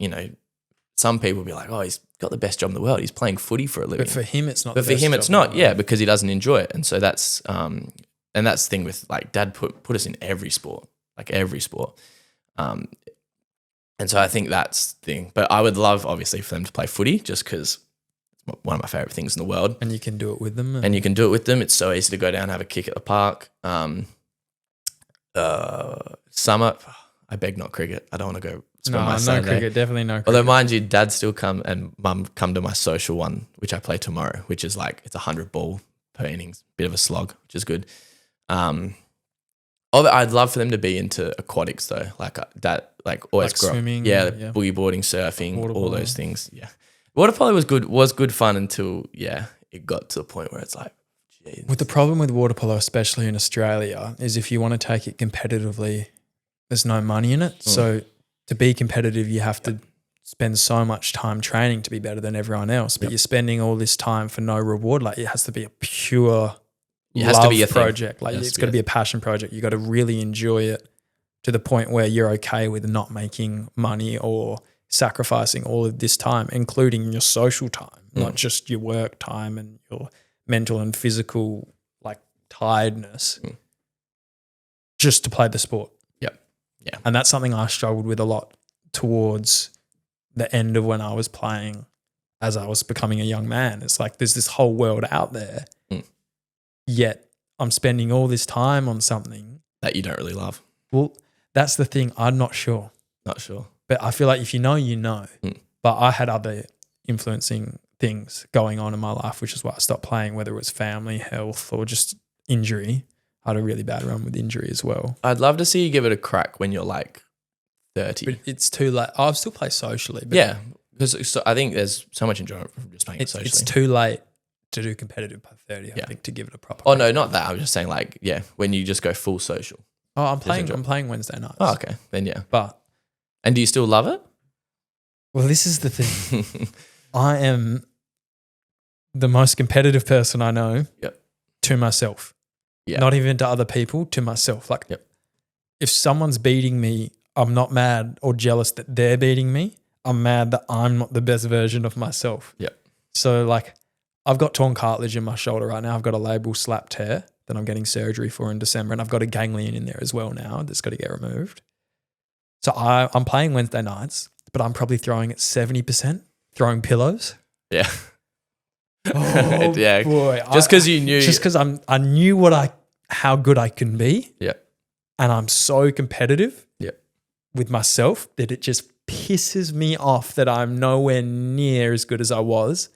people will be like, oh, he's got the best job in the world. He's playing footy for a living. But for him, it's not. But for him, it's not. Yeah, because he doesn't enjoy it. And so that's and that's the thing with like Dad put us in every sport, like every sport. And so I think that's the thing. But I would love, obviously, for them to play footy, just because it's one of my favorite things in the world. And you can do it with them. And you can do it with them. It's so easy to go down and have a kick at the park. Summer, I beg not cricket. I don't want to go spend my Sunday. No cricket, definitely no cricket. Although, mind you, Dad still come and Mum come to my social one, which I play tomorrow, which is like, it's 100 ball per innings, bit of a slog, which is good. I'd love for them to be into aquatics though, like that, like always like swimming, boogie boarding, surfing, all Waterboarding. those things. Yeah, water polo was good fun until it got to the point where it's like, geez. With the problem with water polo, especially in Australia, is if you want to take it competitively, there's no money in it. So to be competitive, you have to spend so much time training to be better than everyone else. But you're spending all this time for no reward. Like it has to be a pure project. Like it's got to be a passion project. You got to really enjoy it to the point where you're okay with not making money or sacrificing all of this time, including your social time, not just your work time and your mental and physical like tiredness, just to play the sport. Yeah. And that's something I struggled with a lot towards the end of when I was playing, as I was becoming a young man. It's like there's this whole world out there, yet I'm spending all this time on something that you don't really love. Well, that's the thing. I'm not sure. Not sure. But I feel like if you know, you know. But I had other influencing things going on in my life, which is why I stopped playing, whether it was family, health, or just injury. I had a really bad run with injury as well. I'd love to see you give it a crack when you're like 30. But it's too late. I'll still play socially. But yeah, because I think there's so much enjoyment from just playing it socially. It's too late to do competitive by 30, I think, to give it a proper crack. No, not that. I was just saying like, when you just go full social. Oh, I'm playing Wednesday nights. Oh, okay. Then yeah. And do you still love it? Well, this is the thing. I am the most competitive person I know Yep. to myself. Yeah. Not even to other people, to myself. Like, Yep. if someone's beating me, I'm not mad or jealous that they're beating me. I'm mad that I'm not the best version of myself. Yep. So like, I've got torn cartilage in my shoulder right now. I've got a labral slap tear that I'm getting surgery for in December, and I've got a ganglion in there as well now that's got to get removed. So I'm playing Wednesday nights, but I'm probably throwing at 70%, throwing pillows. Yeah. Oh yeah. boy! Just because you knew. Just because I knew how good I can be. Yeah. And I'm so competitive. Yeah. With myself that it just pisses me off that I'm nowhere near as good as I was.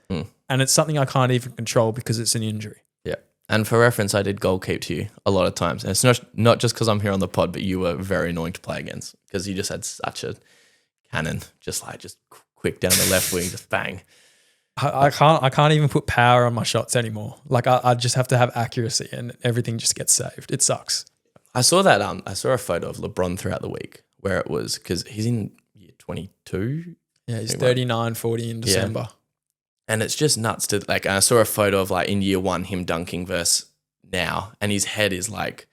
And it's something I can't even control because it's an injury. Yeah. And for reference, I did goal keep to you a lot of times. And it's not just because I'm here on the pod, but you were very annoying to play against because you just had such a cannon, just quick down the left wing, just bang. I can't even put power on my shots anymore. Like I just have to have accuracy and everything just gets saved. It sucks. I saw that. I saw a photo of LeBron throughout the week where it was because he's in year 22. Yeah, he's 39, 40 in December. Yeah. And it's just nuts to like. I saw a photo of like in year one him dunking versus now, and his head is like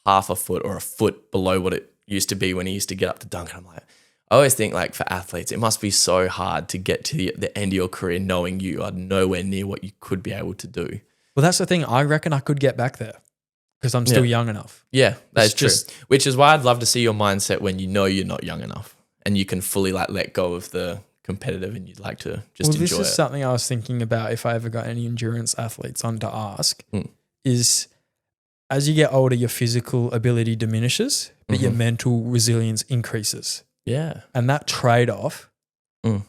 half a foot or a foot below what it used to be when he used to get up to dunk. And I'm like, I always think like for athletes, it must be so hard to get to the end of your career knowing you are nowhere near what you could be able to do. Well, that's the thing. I reckon I could get back there because I'm still young enough. Yeah, that's true. Just, which is why I'd love to see your mindset when you know you're not young enough and you can fully like let go of the competitive and you'd like to just enjoy it. This is something I was thinking about if I ever got any endurance athletes on to ask is as you get older, your physical ability diminishes, but your mental resilience increases. Yeah. And that trade-off,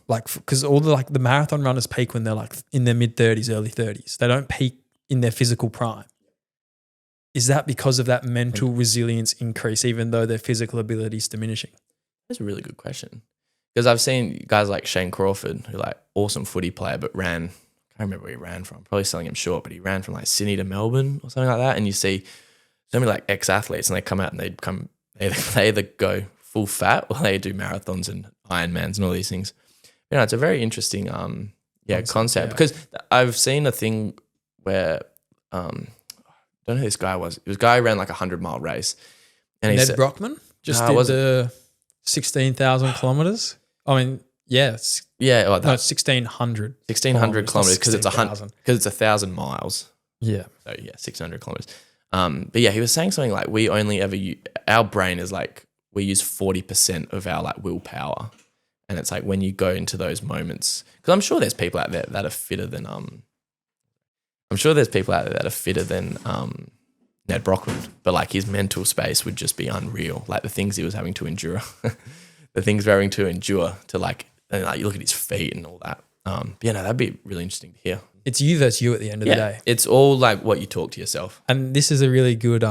like, because all the marathon runners peak when they're like in their mid-30s, early 30s. They don't peak in their physical prime. Is that because of that mental resilience increase, even though their physical ability is diminishing? That's a really good question. Because I've seen guys like Shane Crawford, who like awesome footy player, but I can't remember where he ran from. Probably selling him short, but he ran from like Sydney to Melbourne or something like that. And you see so many like ex-athletes and they come out and they either go full fat or they do marathons and Ironmans and all these things. You know, it's a very interesting concept because I've seen a thing where I don't know who this guy was. It was a guy who ran like 100-mile race. And Ned Brockman just did the 16,000 kilometers. I mean, yes. Yeah. Well, no, 1,600. 1,600 kilometers because it's 1,000 miles. Yeah. So yeah, 600 kilometers. But yeah, he was saying something like we only ever our brain is like we use 40% of our like willpower, and it's like when you go into those moments, because I'm sure there's people out there that are fitter than Ned Brockman, but like his mental space would just be unreal. Like the things he was having to endure, to like, and like you look at his feet and all that. But yeah, no, that'd be really interesting to hear. It's you versus you at the end of the day. It's all like what you talk to yourself. And this is a really good,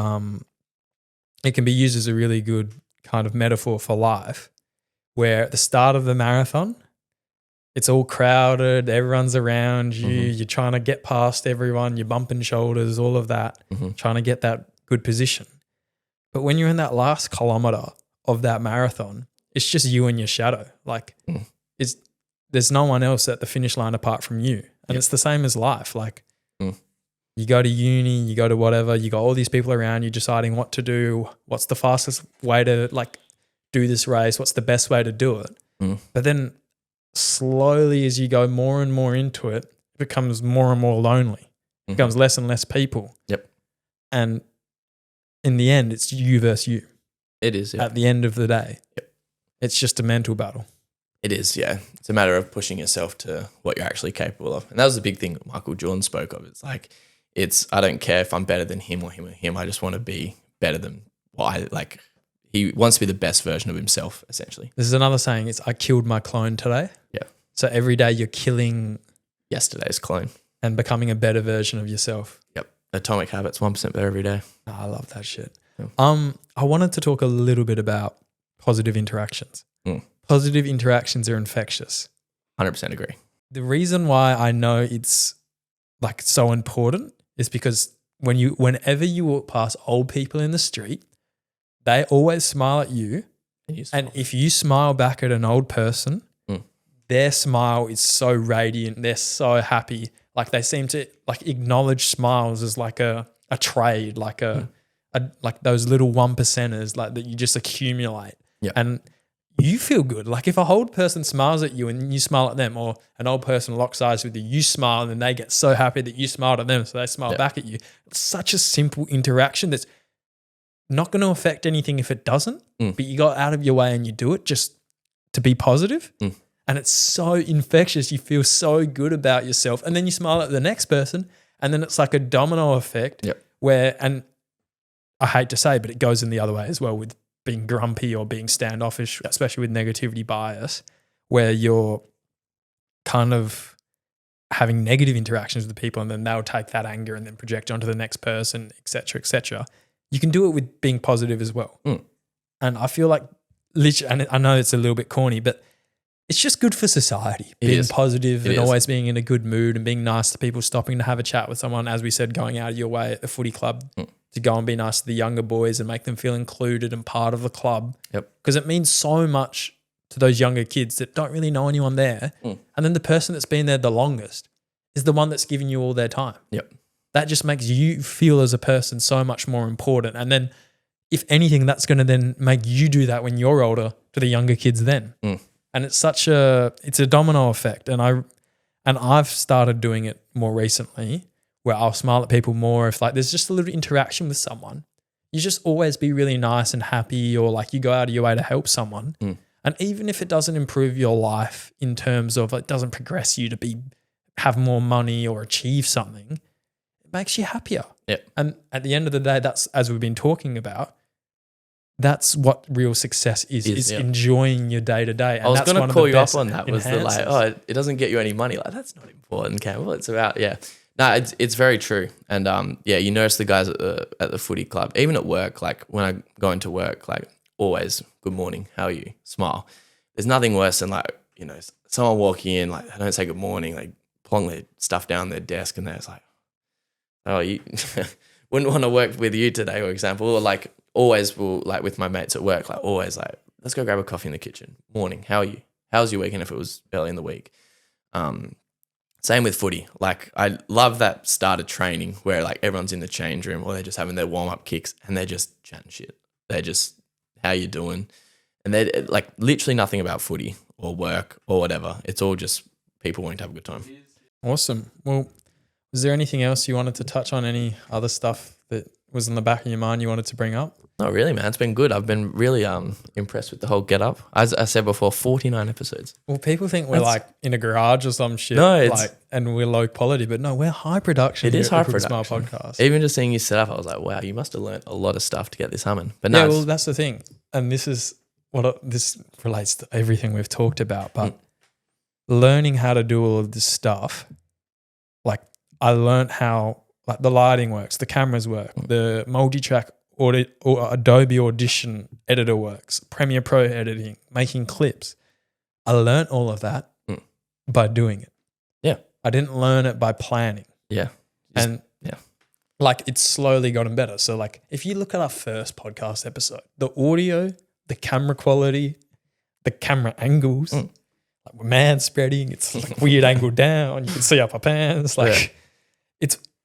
it can be used as a really good kind of metaphor for life, where at the start of the marathon, it's all crowded, everyone's around you, you're trying to get past everyone, you're bumping shoulders, all of that, trying to get that good position. But when you're in that last kilometer of that marathon, it's just you and your shadow. Like there's no one else at the finish line apart from you. And it's the same as life. Like you go to uni, you go to whatever, you got all these people around you deciding what to do, what's the fastest way to like do this race, what's the best way to do it. But then slowly as you go more and more into it, it becomes more and more lonely. It becomes less and less people. Yep. And in the end, it's you versus you. It is. Yeah. At the end of the day. Yep. It's just a mental battle. It is, yeah. It's a matter of pushing yourself to what you're actually capable of. And that was the big thing that Michael Jordan spoke of. It's like, I don't care if I'm better than him or him or him. I just want to be better than he wants to be the best version of himself, essentially. This is another saying. It's I killed my clone today. Yeah. So every day you're killing yesterday's clone and becoming a better version of yourself. Yep. Atomic Habits, 1% better every day. Oh, I love that shit. Yeah. I wanted to talk a little bit about positive interactions. Positive interactions are infectious. 100% agree. The reason why I know it's like so important is because whenever you walk past old people in the street, they always smile at you. And if you smile back at an old person, their smile is so radiant. They're so happy. Like they seem to like acknowledge smiles as like a trade, like like those little 1%ers like that you just accumulate. Yeah. And you feel good. Like if a old person smiles at you and you smile at them, or an old person locks eyes with you, you smile and then they get so happy that you smiled at them, so they smile back at you. It's such a simple interaction that's not going to affect anything if it doesn't, but you got out of your way and you do it just to be positive. And it's so infectious. You feel so good about yourself. And then you smile at the next person and then it's like a domino effect where, and I hate to say, but it goes in the other way as well with being grumpy or being standoffish, especially with negativity bias, where you're kind of having negative interactions with the people and then they'll take that anger and then project onto the next person, et cetera, et cetera. You can do it with being positive as well. And I feel like, literally, and I know it's a little bit corny, but it's just good for society, being positive and always being in a good mood and being nice to people, stopping to have a chat with someone, as we said, going out of your way at the footy club to go and be nice to the younger boys and make them feel included and part of the club. Because it means so much to those younger kids that don't really know anyone there. And then the person that's been there the longest is the one that's giving you all their time. That just makes you feel as a person so much more important. And then if anything, that's going to then make you do that when you're older to the younger kids then. And it's it's a domino effect. And I've started doing it more recently where I'll smile at people more if like there's just a little interaction with someone. You just always be really nice and happy, or like you go out of your way to help someone. And even if it doesn't improve your life in terms of it doesn't progress you to have more money or achieve something, it makes you happier. And at the end of the day, that's, as we've been talking about, that's what real success is enjoying your day to day. I was going to call you up on that. Was the like, it doesn't get you any money. Like that's not important, Campbell. It's about no, it's very true. And you notice the guys at the footy club, even at work. Like when I go into work, like always, good morning, how are you? Smile. There's nothing worse than like someone walking in, like they don't say good morning, like plonk their stuff down their desk, and they're just like, oh, you wouldn't want to work with you today, for example, or like. Always will, like with my mates at work, like always like, let's go grab a coffee in the kitchen. Morning, how are you? How's your weekend if it was early in the week? Same with footy. Like I love that start of training where like everyone's in the change room or they're just having their warm-up kicks and they're just chatting shit. They're just, how you doing? And they're like literally nothing about footy or work or whatever. It's all just people wanting to have a good time. Awesome. Well, was there anything else you wanted to touch on? Any other stuff that was in the back of your mind you wanted to bring up? Not really, man. It's been good. I've been really impressed with the whole get up. As I said before, 49 episodes. Well, people think we're like in a garage or some shit. No, and we're low quality, but no, we're high production. It is high production. Smart podcast. Even just seeing you set up, I was like, wow, you must have learned a lot of stuff to get this humming. But no, well, that's the thing. And this is this relates to everything we've talked about, but learning how to do all of this stuff, like I learned how like the lighting works, the cameras work, the multi-track or Adobe Audition editor works, Premiere Pro editing, making clips. I learned all of that by doing it. Yeah. I didn't learn it by planning. Yeah. Like it's slowly gotten better. So like if you look at our first podcast episode, the audio, the camera quality, the camera angles, like we're man spreading, it's like weird angle down, you can see up our pants, like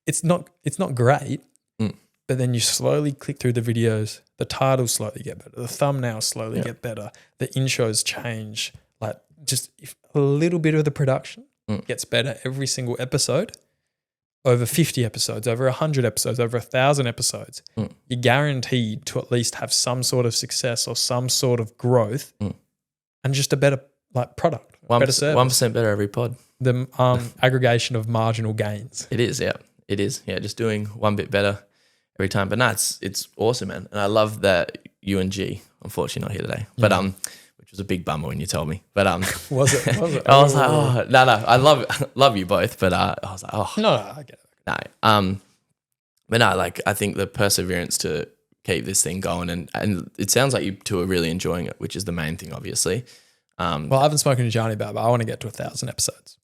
it's not great, but then you slowly click through the videos, the titles slowly get better, the thumbnails slowly get better, the intros change, like just if a little bit of the production gets better every single episode, over 50 episodes, over 100 episodes, over 1,000 episodes, you're guaranteed to at least have some sort of success or some sort of growth and just a better like product, better service. 1% better every pod. The aggregation of marginal gains. It is, yeah. It is, yeah. Just doing one bit better every time. But no, it's awesome, man. And I love that you and G, unfortunately not here today, but which was a big bummer when you told me. But was it? I was like, oh no, I love you both, but I was like, oh no, I get it. No, but no, like I think the perseverance to keep this thing going, and it sounds like you two are really enjoying it, which is the main thing, obviously. Well, I haven't spoken to Johnny about it, but I want to get to 1,000 episodes.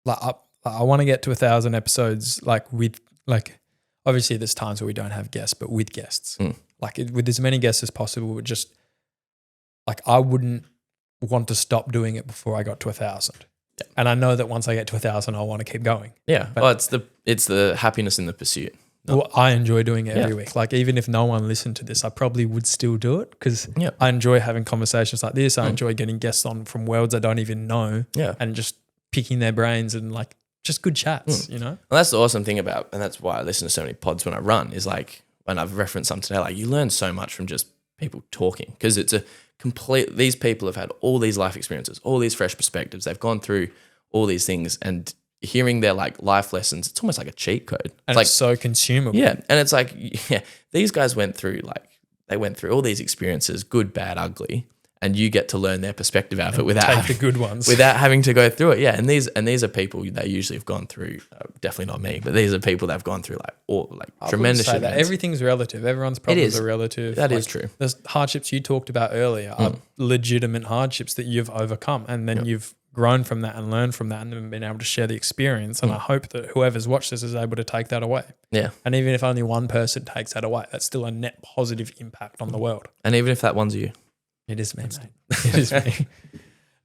Like I want to get to 1,000 episodes, like with like obviously there's times where we don't have guests, but with guests, like with as many guests as possible. But just like I wouldn't want to stop doing it before I got to 1,000. And I know that once I get to 1,000, I'll want to keep going. Yeah. Well, it's the happiness in the pursuit. Well, I enjoy doing it every week. Like, even if no one listened to this, I probably would still do it because I enjoy having conversations like this. I enjoy getting guests on from worlds I don't even know and just picking their brains and like just good chats, you know? Well, that's the awesome thing about, and that's why I listen to so many pods when I run, is like when I've referenced some today, like you learn so much from just people talking because it's these people have had all these life experiences, all these fresh perspectives. They've gone through all these things and hearing their like life lessons, it's almost like a cheat code. And it's so consumable. Yeah. And it's like, these guys went through all these experiences, good, bad, ugly, and you get to learn their perspective out of it without take the good ones, without having to go through it. Yeah. And these are people that usually have gone through, definitely not me, but these are people that have gone through tremendous events. That everything's relative. Everyone's problems are relative. That is true. The hardships you talked about earlier are legitimate hardships that you've overcome, and then you've grown from that and learned from that and then been able to share the experience. And I hope that whoever's watched this is able to take that away. Yeah. And even if only one person takes that away, that's still a net positive impact on the world. And even if that one's you. It is me, mate. It is me.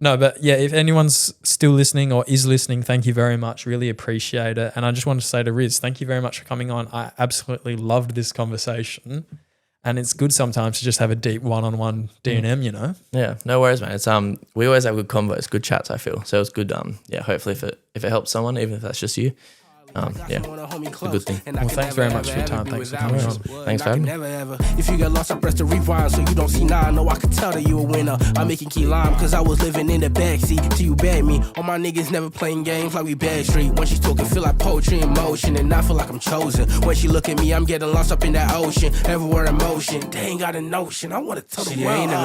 No, but yeah, if anyone's still listening or is listening, thank you very much. Really appreciate it. And I just want to say to Riz, thank you very much for coming on. I absolutely loved this conversation. And it's good sometimes to just have a deep one-on-one D&M, you know? Yeah, no worries, man. It's we always have good convos, good chats, I feel. So it's good. Hopefully if it helps someone, even if that's just you, it's a good thing. Well, thanks very much for your time. Thanks for coming on. Thanks for having me. If you get lost, I press the rewind so you don't see now. I know I can tell that you a winner. I'm making key lime cause I was living in the backseat till you bagged me. All my niggas never playing games like we bad street. When she's talking, feel like poetry in motion, and I feel like I'm chosen. When she look at me, I'm getting lost up in that ocean. Everywhere in motion, they ain't got a notion. I wanna tell the world.